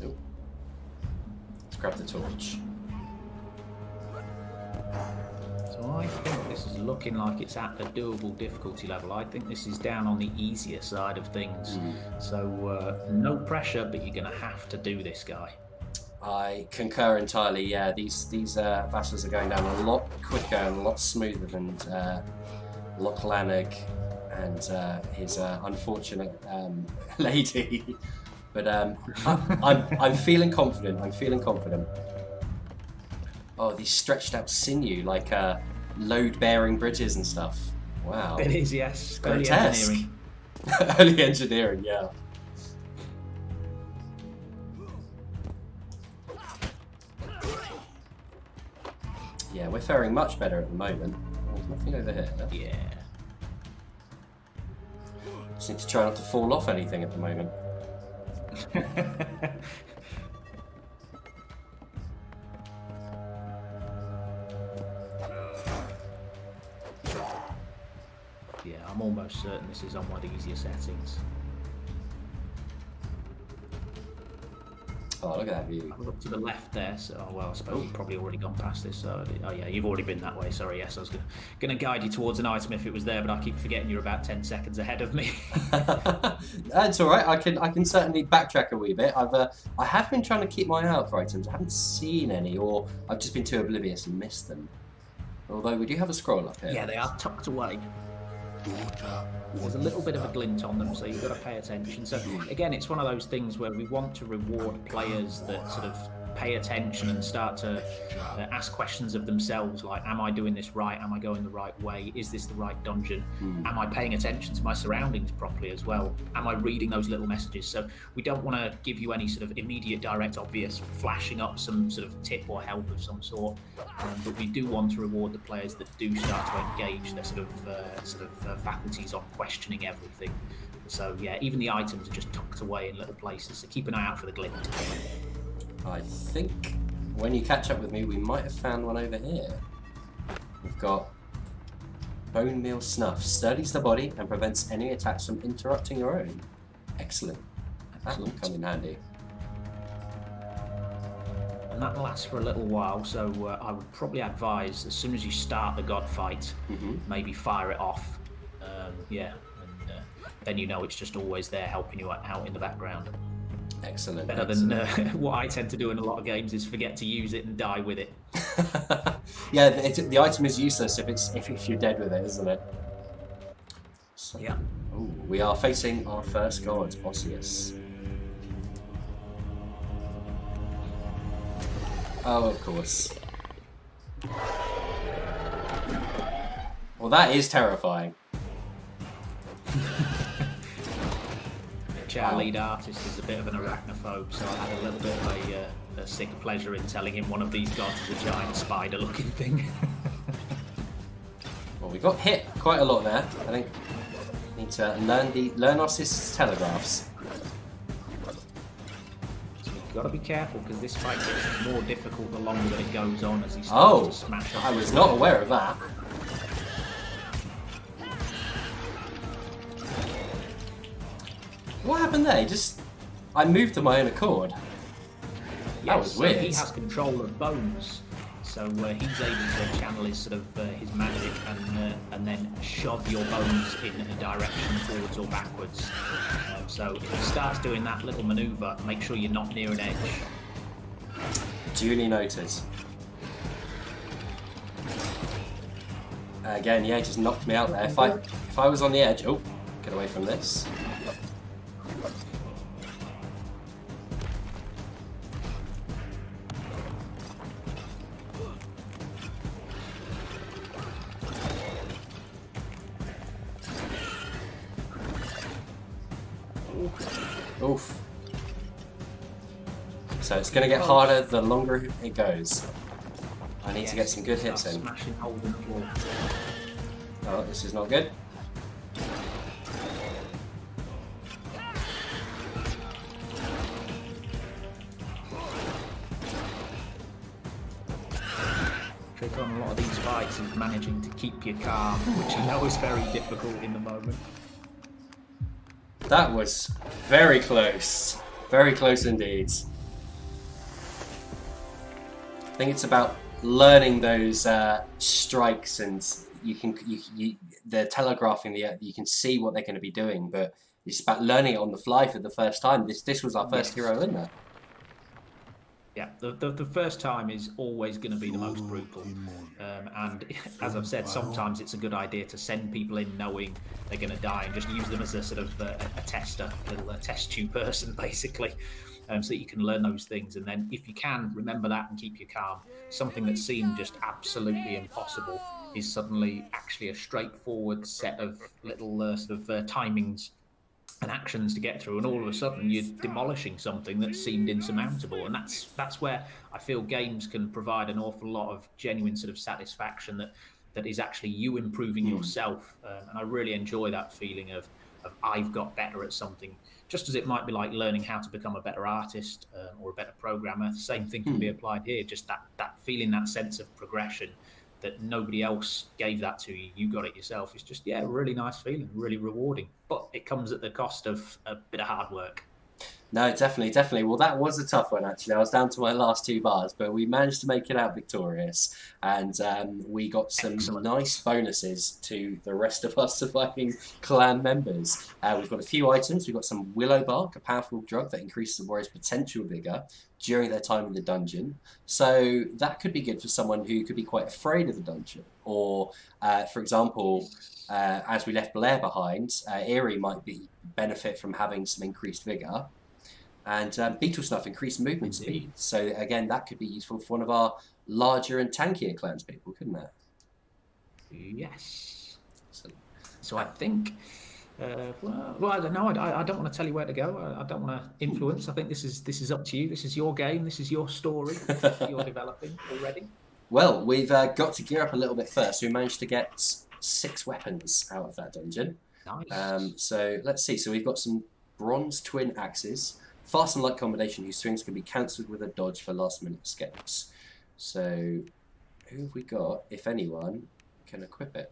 Ooh. Let's grab the torch. So I think this is looking like it's at a doable difficulty level. I think this is down on the easier side of things. So no pressure, but you're going to have to do this, guy. I concur entirely. Yeah, these vassals are going down a lot quicker and a lot smoother than Lochlannig and his unfortunate lady. But I'm feeling confident. I'm feeling confident. Oh, these stretched out sinew, like load-bearing bridges and stuff. Wow. It is, yes. Early Grotesque. engineering. Early engineering, yeah. Yeah, we're faring much better at the moment. There's nothing over here. Yeah. Just need to try not to fall off anything at the moment. Yeah, I'm almost certain this is on one of the easier settings. Oh, look at that view. I was up to the left there, so well, I suppose you've probably already gone past this. So, oh yeah, you've already been that way. Sorry, yes, I was going to guide you towards an item if it was there, but I keep forgetting you're about 10 seconds ahead of me. That's all right. I can certainly backtrack a wee bit. I have been trying to keep my eye out for items. I haven't seen any, or I've just been too oblivious and missed them. Although we do have a scroll up here. Yeah, they are tucked away. There's a little bit of a glint on them, so you've got to pay attention. So again, it's one of those things where we want to reward players that sort of pay attention and start to ask questions of themselves, like, am I doing this right? Am I going the right way? Is this the right dungeon? Am I paying attention to my surroundings properly as well? Am I reading those little messages? So we don't want to give you any sort of immediate, direct, obvious flashing up some sort of tip or help of some sort, but we do want to reward the players that do start to engage their sort of faculties on questioning everything. So yeah, even the items are just tucked away in little places, so keep an eye out for the glint. I think when you catch up with me, we might have found one over here. We've got bone meal snuff. Sturdies the body and prevents any attacks from interrupting your own. Excellent. That will come in handy. And that lasts for a little while, so I would probably advise as soon as you start the god fight, maybe fire it off. Yeah, and then you know it's just always there helping you out in the background. Excellent. Better than what I tend to do in a lot of games is forget to use it and die with it. Yeah, the item is useless if you're dead with it, isn't it? So, Yeah. Ooh, we are facing our first god, Osseous. Oh, of course. Well, that is terrifying. Our lead artist is a bit of an arachnophobe, so I had a little bit of a sick pleasure in telling him one of these gods is a giant spider-looking thing. Well, we got hit quite a lot there. I think we need to learn Osseous' telegraphs. So you've got to be careful because this fight gets more difficult the longer that it goes on as he starts to smash up. I was not aware of that. What happened there? I moved to my own accord. That was weird. He has control of bones, so he's able to channel his sort of his magic and then shove your bones in a direction forwards or backwards. So if he starts doing that little manoeuvre, make sure you're not near an edge. Duly noted. Again, yeah, just knocked me out there. If I was on the edge, oh, get away from this. Oof. So it's going to get harder the longer it goes. I need to get some good hits in. Smashing holes in the wall. Oh, this is not good. Trick on a lot of these fights is managing to keep your calm, which I know is very difficult in the moment. That was very close. Very close indeed. I think it's about learning those strikes, and they're telegraphing you can see what they're going to be doing, but it's about learning it on the fly for the first time. This was our first hero in there. Yeah, the first time is always going to be the most brutal. And as I've said, sometimes it's a good idea to send people in knowing they're going to die and just use them as a sort of a tester, a little test tube person, basically, so that you can learn those things. And then if you can, remember that and keep you calm. Something that seemed just absolutely impossible is suddenly actually a straightforward set of little sort of timings and actions to get through, and all of a sudden you're demolishing something that seemed insurmountable. And that's where I feel games can provide an awful lot of genuine sort of satisfaction that is actually you improving yourself. And I really enjoy that feeling of I've got better at something, just as it might be like learning how to become a better artist or a better programmer. The same thing can be applied here, just that feeling, that sense of progression that nobody else gave that to you. You got it yourself. It's just, yeah, a really nice feeling, really rewarding. But it comes at the cost of a bit of hard work. No, definitely, definitely. Well, that was a tough one, actually. I was down to my last 2 bars, but we managed to make it out victorious. And we got some Excellent. nice bonuses to the rest of our surviving clan members. We've got a few items. We've got some willow bark, a powerful drug that increases the warrior's potential vigor during their time in the dungeon. So that could be good for someone who could be quite afraid of the dungeon. Or, for example, as we left Blair behind, Eerie might benefit from having some increased vigor. And beetle snuff increased movement speed. So again, that could be useful for one of our larger and tankier clans people, couldn't it? Yes. So I think, well, I don't know. I don't want to tell you where to go. I don't want to influence. I think this is up to you. This is your game. This is your story that you're developing already. Well, we've got to gear up a little bit first. We managed to get 6 weapons out of that dungeon. Nice. So let's see. So we've got some bronze twin axes. Fast and light combination whose swings can be cancelled with a dodge for last minute escapes. So who have we got, if anyone, can equip it?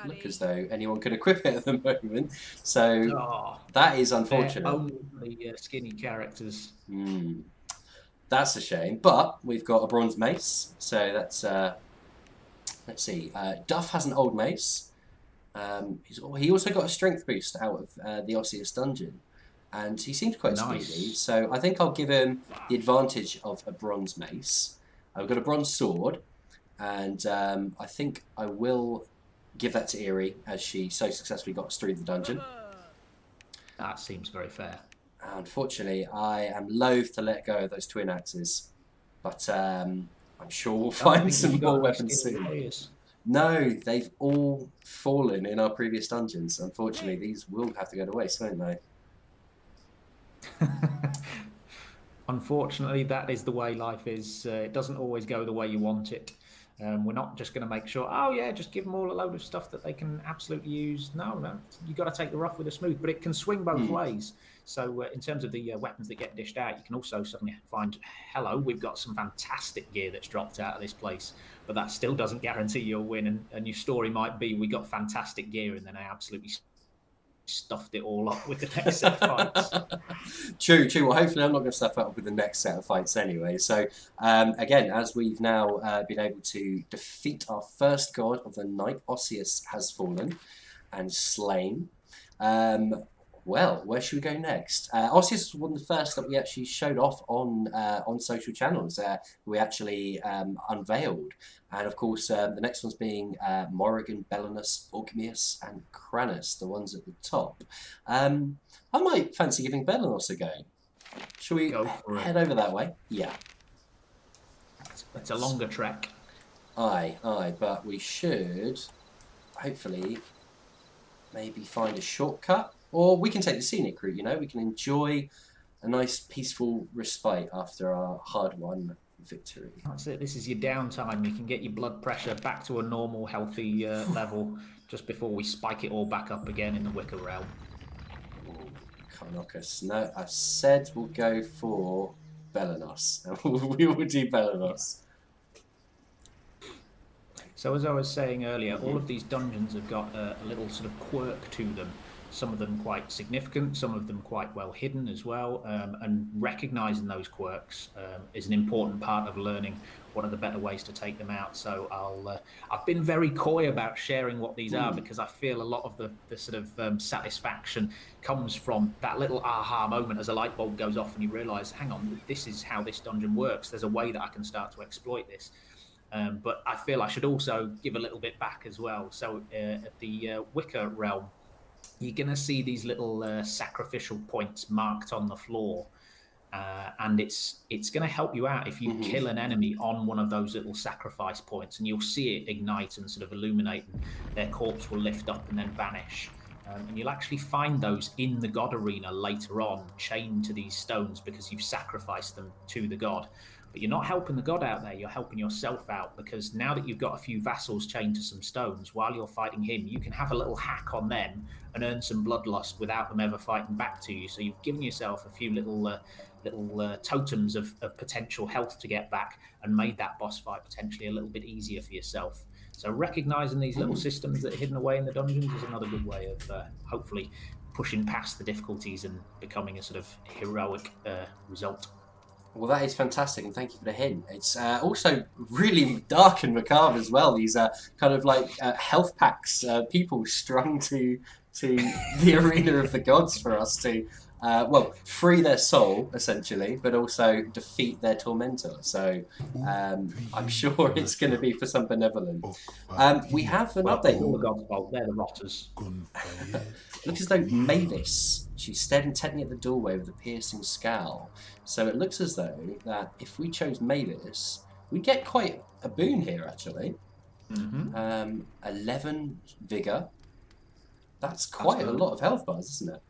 Look as though anyone can equip it at the moment. So that is unfortunate. Only skinny characters. That's a shame. But we've got a bronze mace. So that's, let's see. Duff has an old mace. He also got a strength boost out of the Osseous dungeon. And he seems quite speedy, so I think I'll give him the advantage of a bronze mace. I've got a bronze sword, and I think I will give that to Eerie, as she so successfully got us through the dungeon. That seems very fair. Unfortunately, I am loath to let go of those twin axes, but I'm sure we'll find some more weapons soon. No, they've all fallen in our previous dungeons. Unfortunately, these will have to go to waste, won't they? Unfortunately, that is the way life is. It doesn't always go the way you want it. We're not just going to make sure, oh yeah, just give them all a load of stuff that they can absolutely use. No, you got to take the rough with the smooth, but it can swing both ways. So in terms of the weapons that get dished out, you can also suddenly find, hello, we've got some fantastic gear that's dropped out of this place, but that still doesn't guarantee you'll win. And your story might be, we got fantastic gear and then I absolutely stuffed it all up with the next set of fights. True. Well, hopefully I'm not going to stuff it up with the next set of fights anyway. So, again, as we've now been able to defeat our first god of the night, Osseous has fallen and slain. Well, where should we go next? Osseous was one of the first that we actually showed off on social channels. We actually unveiled. And of course, the next one's being Morrigan, Belanus, Orcmius, and Cranus, the ones at the top. I might fancy giving Belanus a go. Shall we head over that way? Yeah. It's a longer trek. Aye, but we should hopefully maybe find a shortcut. Or we can take the scenic route, you know. We can enjoy a nice, peaceful respite after our hard-won victory. That's it. This is your downtime. You can get your blood pressure back to a normal, healthy level just before we spike it all back up again in the Wicker realm. Can't knock us. No, I said we'll go for Belanus. We will do Belanus. So as I was saying earlier, all of these dungeons have got a little sort of quirk to them. some of them quite significant, some of them quite well hidden as well. And recognizing those quirks is an important part of learning what are the better ways to take them out. So I've been very coy about sharing what these are, because I feel a lot of the sort of satisfaction comes from that little aha moment as a light bulb goes off and you realize, hang on, this is how this dungeon works. There's a way that I can start to exploit this. But I feel I should also give a little bit back as well. So at the Wicker realm, you're going to see these little sacrificial points marked on the floor. And it's going to help you out if you kill an enemy on one of those little sacrifice points, and you'll see it ignite and sort of illuminate, and their corpse will lift up and then vanish. And you'll actually find those in the god arena later on, chained to these stones because you've sacrificed them to the god. But you're not helping the god out there, you're helping yourself out, because now that you've got a few vassals chained to some stones, while you're fighting him, you can have a little hack on them and earn some bloodlust without them ever fighting back to you. So you've given yourself a few little totems of potential health to get back, and made that boss fight potentially a little bit easier for yourself. So recognizing these little systems that are hidden away in the dungeons is another good way of hopefully pushing past the difficulties and becoming a sort of heroic result. Well, that is fantastic, and thank you for the hint. It's also really dark and macabre as well. These are kind of like health packs, people strung to the arena of the gods for us to, free their soul, essentially, but also defeat their tormentor. So I'm sure it's going to be for some benevolent. We have an update. All the gods' fault, they're the rotters. Looks as though Mavis, she stared intently at the doorway with a piercing scowl. So it looks as though that if we chose Mavis, we'd get quite a boon here, actually. 11 vigour. That's quite a lot of health bars, isn't it?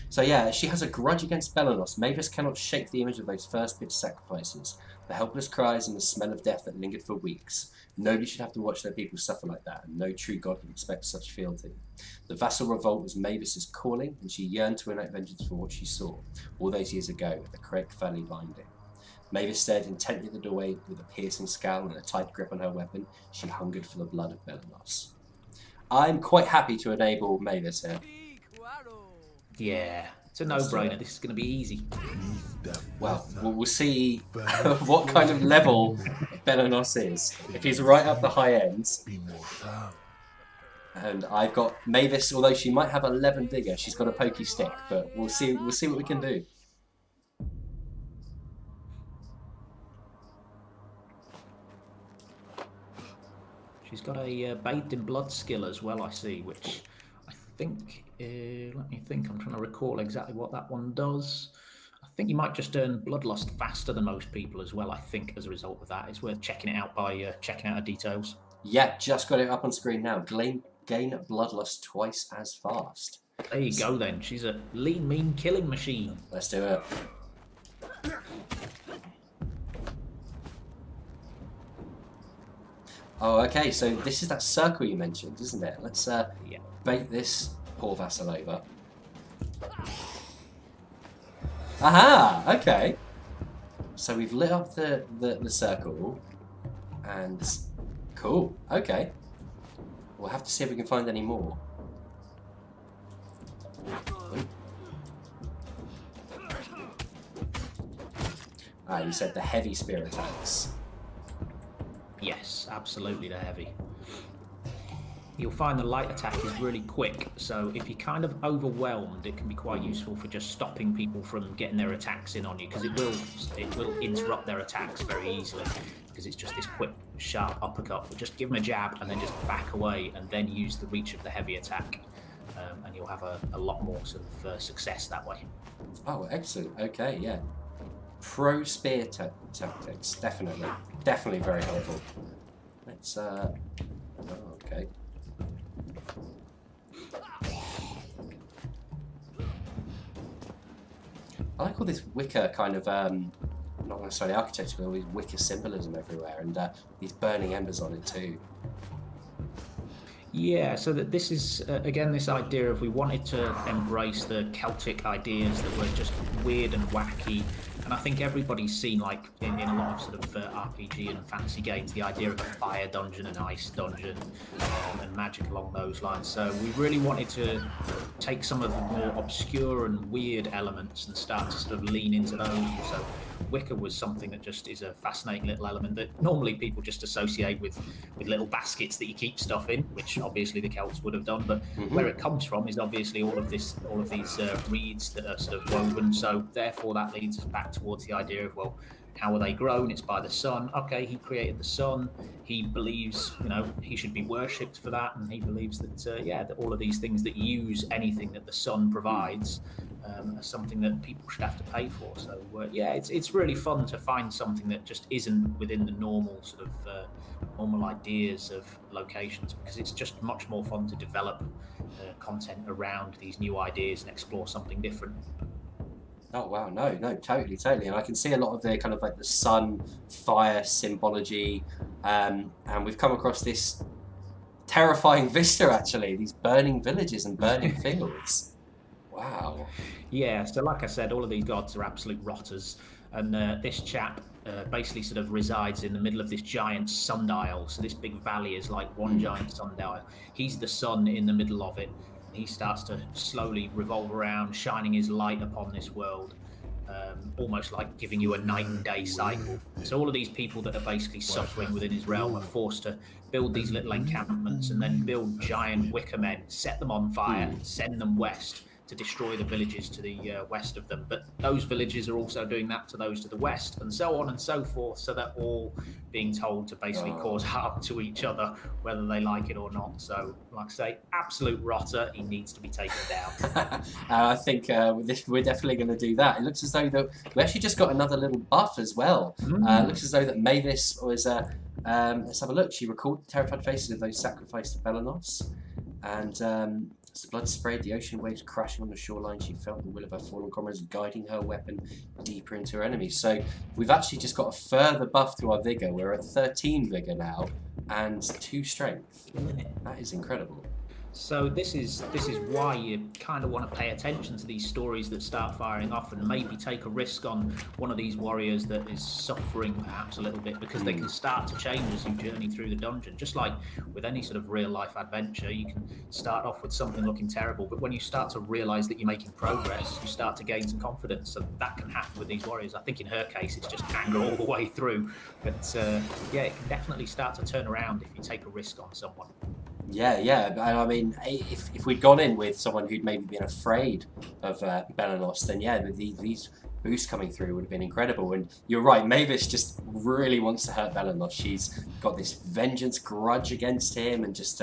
So yeah, she has a grudge against Belanos. Mavis cannot shake the image of those first bitter sacrifices, the helpless cries and the smell of death that lingered for weeks. Nobody should have to watch their people suffer like that, and no true god would expect such fealty. The vassal revolt was Mavis's calling, and she yearned to enact vengeance for what she saw all those years ago at the Craig Valley binding. Mavis stared intently at the doorway with a piercing scowl and a tight grip on her weapon. She hungered for the blood of Belanos. I'm quite happy to enable Mavis here. Yeah, it's a no-brainer. This is going to be easy. Well, we'll see what kind of level Belanos is. If he's right up the high ends. And I've got Mavis, although she might have 11 vigour, she's got a pokey stick, but we'll see what we can do. She's got a bathed in blood skill as well, I see, which I think, let me think, I'm trying to recall exactly what that one does. I think you might just earn bloodlust faster than most people as well, I think, as a result of that. It's worth checking it out by checking out her details. Yeah, just got it up on screen now. Gain bloodlust twice as fast. There you go then. She's a lean, mean killing machine. Let's do it. Oh, okay, so this is that circle you mentioned, isn't it? Let's bait this poor vassal over. Aha! Okay. So we've lit up the circle, and cool. Okay. We'll have to see if we can find any more. Ah, you said the heavy spear attacks. Yes, absolutely, they're heavy. You'll find the light attack is really quick, so if you're kind of overwhelmed, it can be quite useful for just stopping people from getting their attacks in on you, because it will interrupt their attacks very easily, because it's just this quick, sharp uppercut. But just give them a jab and then just back away, and then use the reach of the heavy attack, and you'll have a lot more sort of success that way. Oh, excellent. Okay, yeah. Pro spear tactics, definitely very helpful. Let's oh, okay. I like all this wicker kind of not necessarily architecture, but all these wicker symbolism everywhere, and these burning embers on it too. Yeah, so that this is, again, this idea of we wanted to embrace the Celtic ideas that were just weird and wacky, And I think everybody's seen, like in a lot of sort of RPG and fantasy games, the idea of a fire dungeon, an ice dungeon, and magic along those lines. So we really wanted to take some of the more obscure and weird elements and start to sort of lean into those. So wicker was something that just is a fascinating little element that normally people just associate with little baskets that you keep stuff in, which obviously the Celts would have done. But where it comes from is obviously all of these reeds that are sort of woven. So therefore that leads us back towards the idea of, well, how are they grown? It's by the sun. Okay, he created the sun. He believes, he should be worshipped for that, and he believes that that all of these things that use anything that the sun provides are something that people should have to pay for. So it's really fun to find something that just isn't within the normal sort of normal ideas of locations, because it's just much more fun to develop content around these new ideas and explore something different. Oh wow, no, totally, and I can see a lot of the kind of like the sun, fire symbology, and we've come across this terrifying vista actually, these burning villages and burning fields. Wow. Yeah, so like I said, all of these gods are absolute rotters, and this chap basically sort of resides in the middle of this giant sundial. So this big valley is like one giant sundial. He's the sun in the middle of it. He starts to slowly revolve around, shining his light upon this world, almost like giving you a night and day cycle. So all of these people that are basically suffering within his realm are forced to build these little encampments and then build giant wicker men, set them on fire, send them west to destroy the villages to the west of them. But those villages are also doing that to those to the west, and so on and so forth. So they're all being told to basically cause harm to each other, whether they like it or not. So, like I say, absolute rotter. He needs to be taken down. I think we're definitely going to do that. It looks as though we actually just got another little buff as well. It looks as though that Mavis was. Let's have a look. She recalled the terrified faces of those sacrificed to Belanos, and as the blood sprayed, the ocean waves crashing on the shoreline, she felt the will of her fallen comrades guiding her weapon deeper into her enemies. So we've actually just got a further buff to our vigour. We're at 13 vigour now and 2 strength. That is incredible. So this is why you kind of want to pay attention to these stories that start firing off, and maybe take a risk on one of these warriors that is suffering perhaps a little bit, because they can start to change as you journey through the dungeon. Just like with any sort of real life adventure, you can start off with something looking terrible, but when you start to realise that you're making progress, you start to gain some confidence. So that can happen with these warriors. I think in her case it's just anger all the way through, but it can definitely start to turn around if you take a risk on someone. Yeah. I mean, if we'd gone in with someone who'd maybe been afraid of Belanos, then these boosts coming through would have been incredible. And you're right, Mavis just really wants to hurt Belanos. She's got this vengeance grudge against him, and just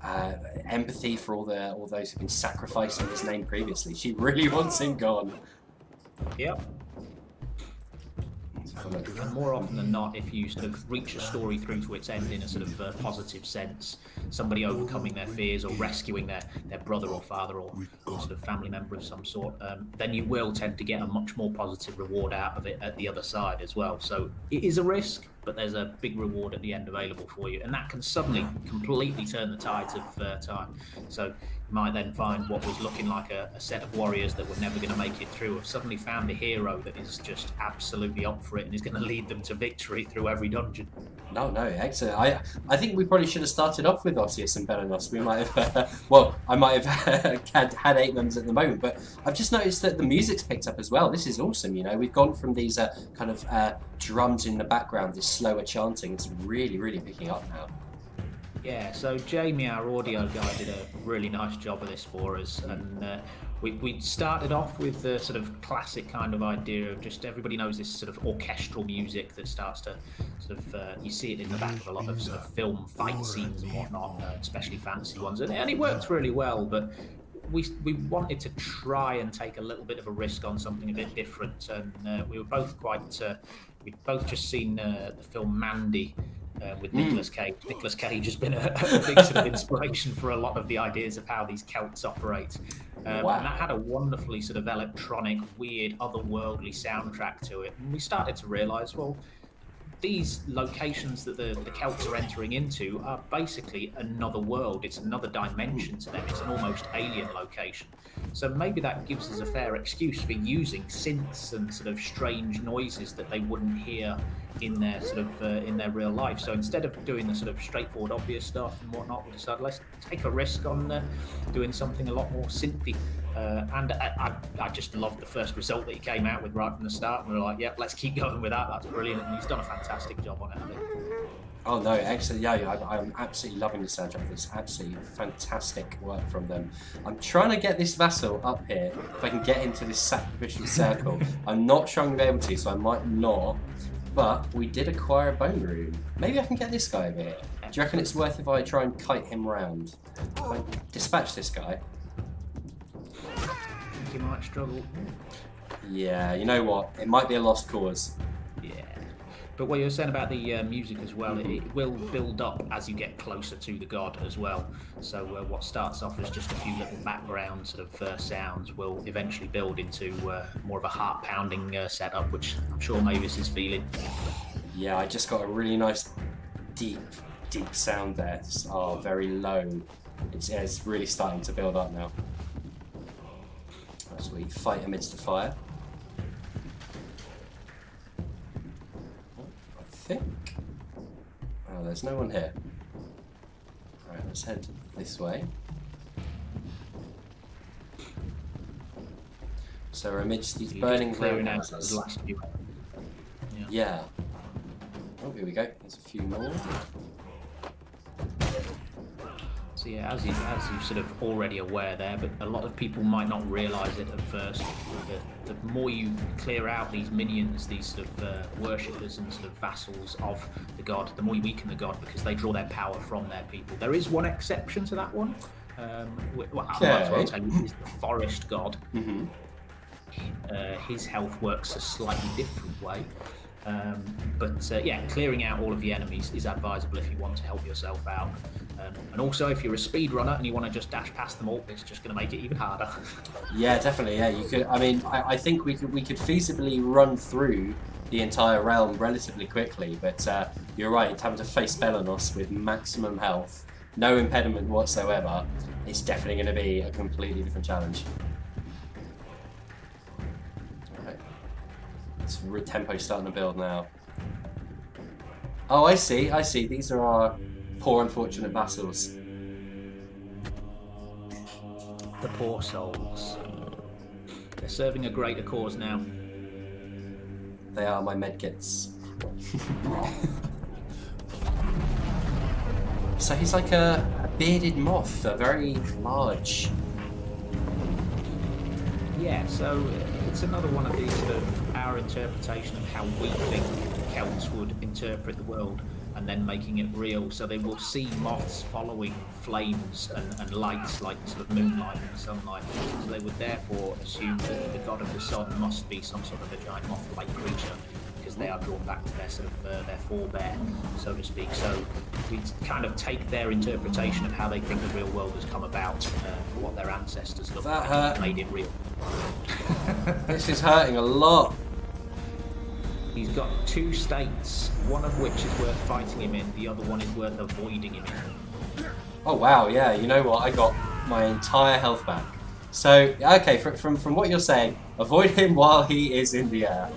empathy for all those who've been sacrificed in his name previously. She really wants him gone. Yep. And more often than not, if you sort of reach a story through to its end in a sort of positive sense, somebody overcoming their fears or rescuing their brother or father or sort of family member of some sort, then you will tend to get a much more positive reward out of it at the other side as well. So it is a risk, but there's a big reward at the end available for you, and that can suddenly completely turn the tides of time. So you might then find what was looking like a set of warriors that were never going to make it through have suddenly found a hero that is just absolutely up for it and is going to lead them to victory through every dungeon. No, excellent. I think we probably should have started off with Osius and Belanos. We might have, I might have had 8 members at the moment, but I've just noticed that the music's picked up as well. This is awesome, We've gone from these kind of drums in the background, this slower chanting. It's really, really picking up now. Yeah, so Jamie, our audio guy, did a really nice job of this for us, and we started off with the sort of classic kind of idea of just everybody knows this sort of orchestral music that starts to sort of you see it in the back of a lot of sort of film fight scenes and whatnot, especially fantasy ones, and it worked really well. But we wanted to try and take a little bit of a risk on something a bit different, and we were both we'd both just seen the film Mandy. With Nicolas Cage. Nicolas Cage has been a big sort of inspiration for a lot of the ideas of how these Celts operate. Wow. And that had a wonderfully sort of electronic, weird, otherworldly soundtrack to it. And we started to realise, well, these locations that the Celts are entering into are basically another world. It's another dimension to them. It's an almost alien location. So maybe that gives us a fair excuse for using synths and sort of strange noises that they wouldn't hear in their sort of in their real life. So instead of doing the sort of straightforward, obvious stuff and whatnot, we decided let's take a risk on doing something a lot more synthy. And I just loved the first result that he came out with right from the start. And we were like, yeah, let's keep going with that. That's brilliant. And he's done a fantastic job on it, I think. Oh no, excellent! Yeah, I'm absolutely loving the soundtrack. It's absolutely fantastic work from them. I'm trying to get this vassal up here. If I can get into this sacrificial circle, I'm not sure I'm gonna be able to, so I might not. But we did acquire a bone rune. Maybe I can get this guy over here. Do you reckon it's worth if I try and kite him round? If I dispatch this guy. I think you might struggle. Yeah, you know what? It might be a lost cause. Yeah. But what you were saying about the music as well, it will build up as you get closer to the god as well. So what starts off as just a few little background sort of sounds will eventually build into more of a heart-pounding setup, which I'm sure Mavis is feeling. Yeah, I just got a really nice deep sound there. It's very low. It's really starting to build up now. As we fight amidst the fire. I think. Oh, there's no one here. Alright, let's head this way. So we're amidst these burning greenhouses. Yeah. Oh, here we go. There's a few more. So yeah, as you sort of already aware there, but a lot of people might not realise it at first. The more you clear out these minions, these sort of worshippers and sort of vassals of the god, the more you weaken the god because they draw their power from their people. There is one exception to that one. Well, I might as well tell you, is the forest god. Mm-hmm. His health works a slightly different way. But yeah, clearing out all of the enemies is advisable if you want to help yourself out. And also, if you're a speedrunner and you want to just dash past them all, it's just going to make it even harder. Yeah, definitely. Yeah, you could. I mean, I think we could feasibly run through the entire realm relatively quickly. But you're right. Having to face Belanos with maximum health, no impediment whatsoever, it's definitely going to be a completely different challenge. Tempo's starting to build now. Oh, I see. These are our poor, unfortunate vassals. The poor souls. They're serving a greater cause now. They are my medkits. So he's like a bearded moth, a very large. Yeah, so it's another one of these sort of our interpretation of how we think Celts would interpret the world and then making it real. So they will see moths following flames and lights like sort of moonlight and sunlight. So they would therefore assume that the god of the sun must be some sort of a giant moth-like creature because they are drawn back to their sort of their forebear, so to speak. So we kind of take their interpretation of how they think the real world has come about, what their ancestors looked like, and made it real. This is hurting a lot. He's got 2 states, one of which is worth fighting him in, the other one is worth avoiding him in. Oh wow, yeah, you know what, I got my entire health back. So, okay, from what you're saying, avoid him while he is in the air.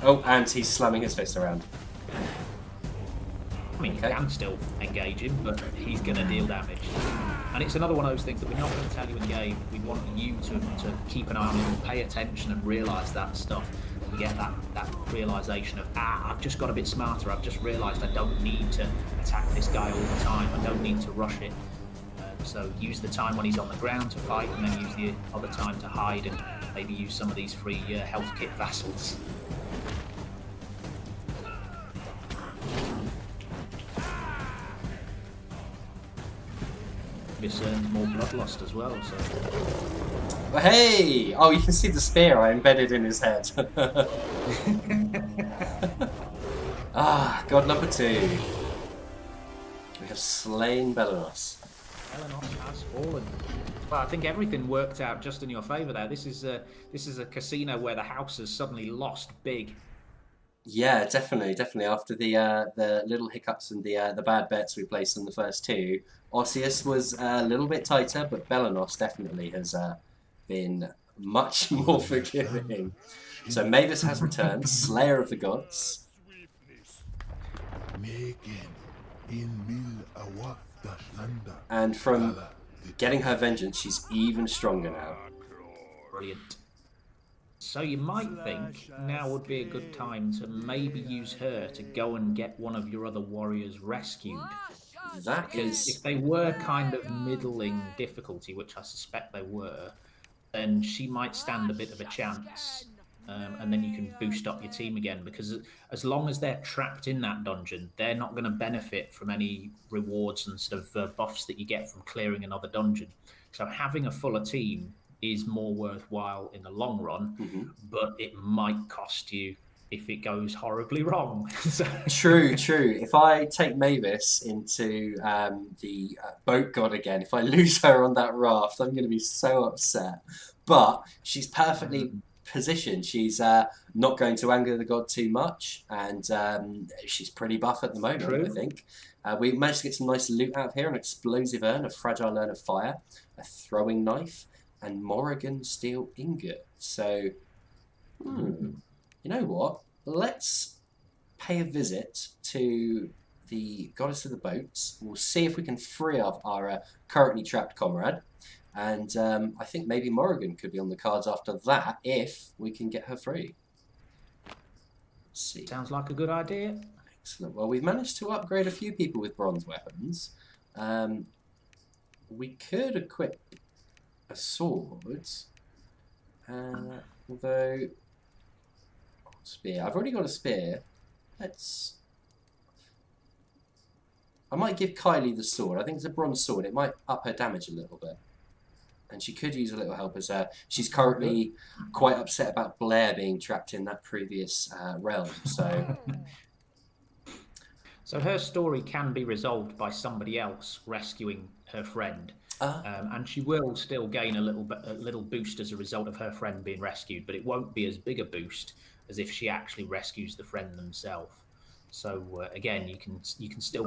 Oh, and he's slamming his fist around. I mean, you can still engage him, but he's going to deal damage. And it's another one of those things that we're not going to tell you in game. We want you to keep an eye on him, pay attention and realise that stuff. And get that realisation of, I've just got a bit smarter. I've just realised I don't need to attack this guy all the time. I don't need to rush it. So use the time when he's on the ground to fight, and then use the other time to hide, and maybe use some of these free health kit vassals. This earns more bloodlust as well. So. Hey! Oh, you can see the spear I embedded in his head. God number 2. We have slain Belanos. Belanos has fallen. Well, I think everything worked out just in your favour there. This is a casino where the house has suddenly lost big. Yeah, definitely. After the little hiccups and the bad bets we placed on the first two, Osseous was a little bit tighter, but Belenos definitely has been much more forgiving. So Mavis has returned, Slayer of the Gods, and from getting her vengeance, she's even stronger now. Brilliant. So you might think now would be a good time to maybe use her to go and get one of your other warriors rescued. That Because if is they were kind of middling difficulty, which I suspect they were, then she might stand a bit of a chance. And then you can boost up your team again. Because as long as they're trapped in that dungeon, they're not going to benefit from any rewards and sort of buffs that you get from clearing another dungeon. So having a fuller team is more worthwhile in the long run, mhm. but it might cost you if it goes horribly wrong. So, True. If I take Mavis into the boat god again, if I lose her on that raft, I'm going to be so upset. But she's perfectly positioned. She's not going to anger the god too much, and she's pretty buff at the moment, I true. think. We managed to get some nice loot out of here: an explosive urn, a fragile urn of fire, a throwing knife, and Morrigan steel ingot. So, you know what? Let's pay a visit to the goddess of the boats. We'll see if we can free up our currently trapped comrade. And I think maybe Morrigan could be on the cards after that if we can get her free. Let's see. Sounds like a good idea. Excellent. Well, we've managed to upgrade a few people with bronze weapons. We could equip a sword. Although, spear. I've already got a spear. I might give Kylie the sword. I think it's a bronze sword. It might up her damage a little bit. And she could use a little help as she's currently quite upset about Blair being trapped in that previous realm. So, So her story can be resolved by somebody else rescuing her friend, and she will still gain a little boost as a result of her friend being rescued, but it won't be as big a boost as if she actually rescues the friend themselves. So again, you can still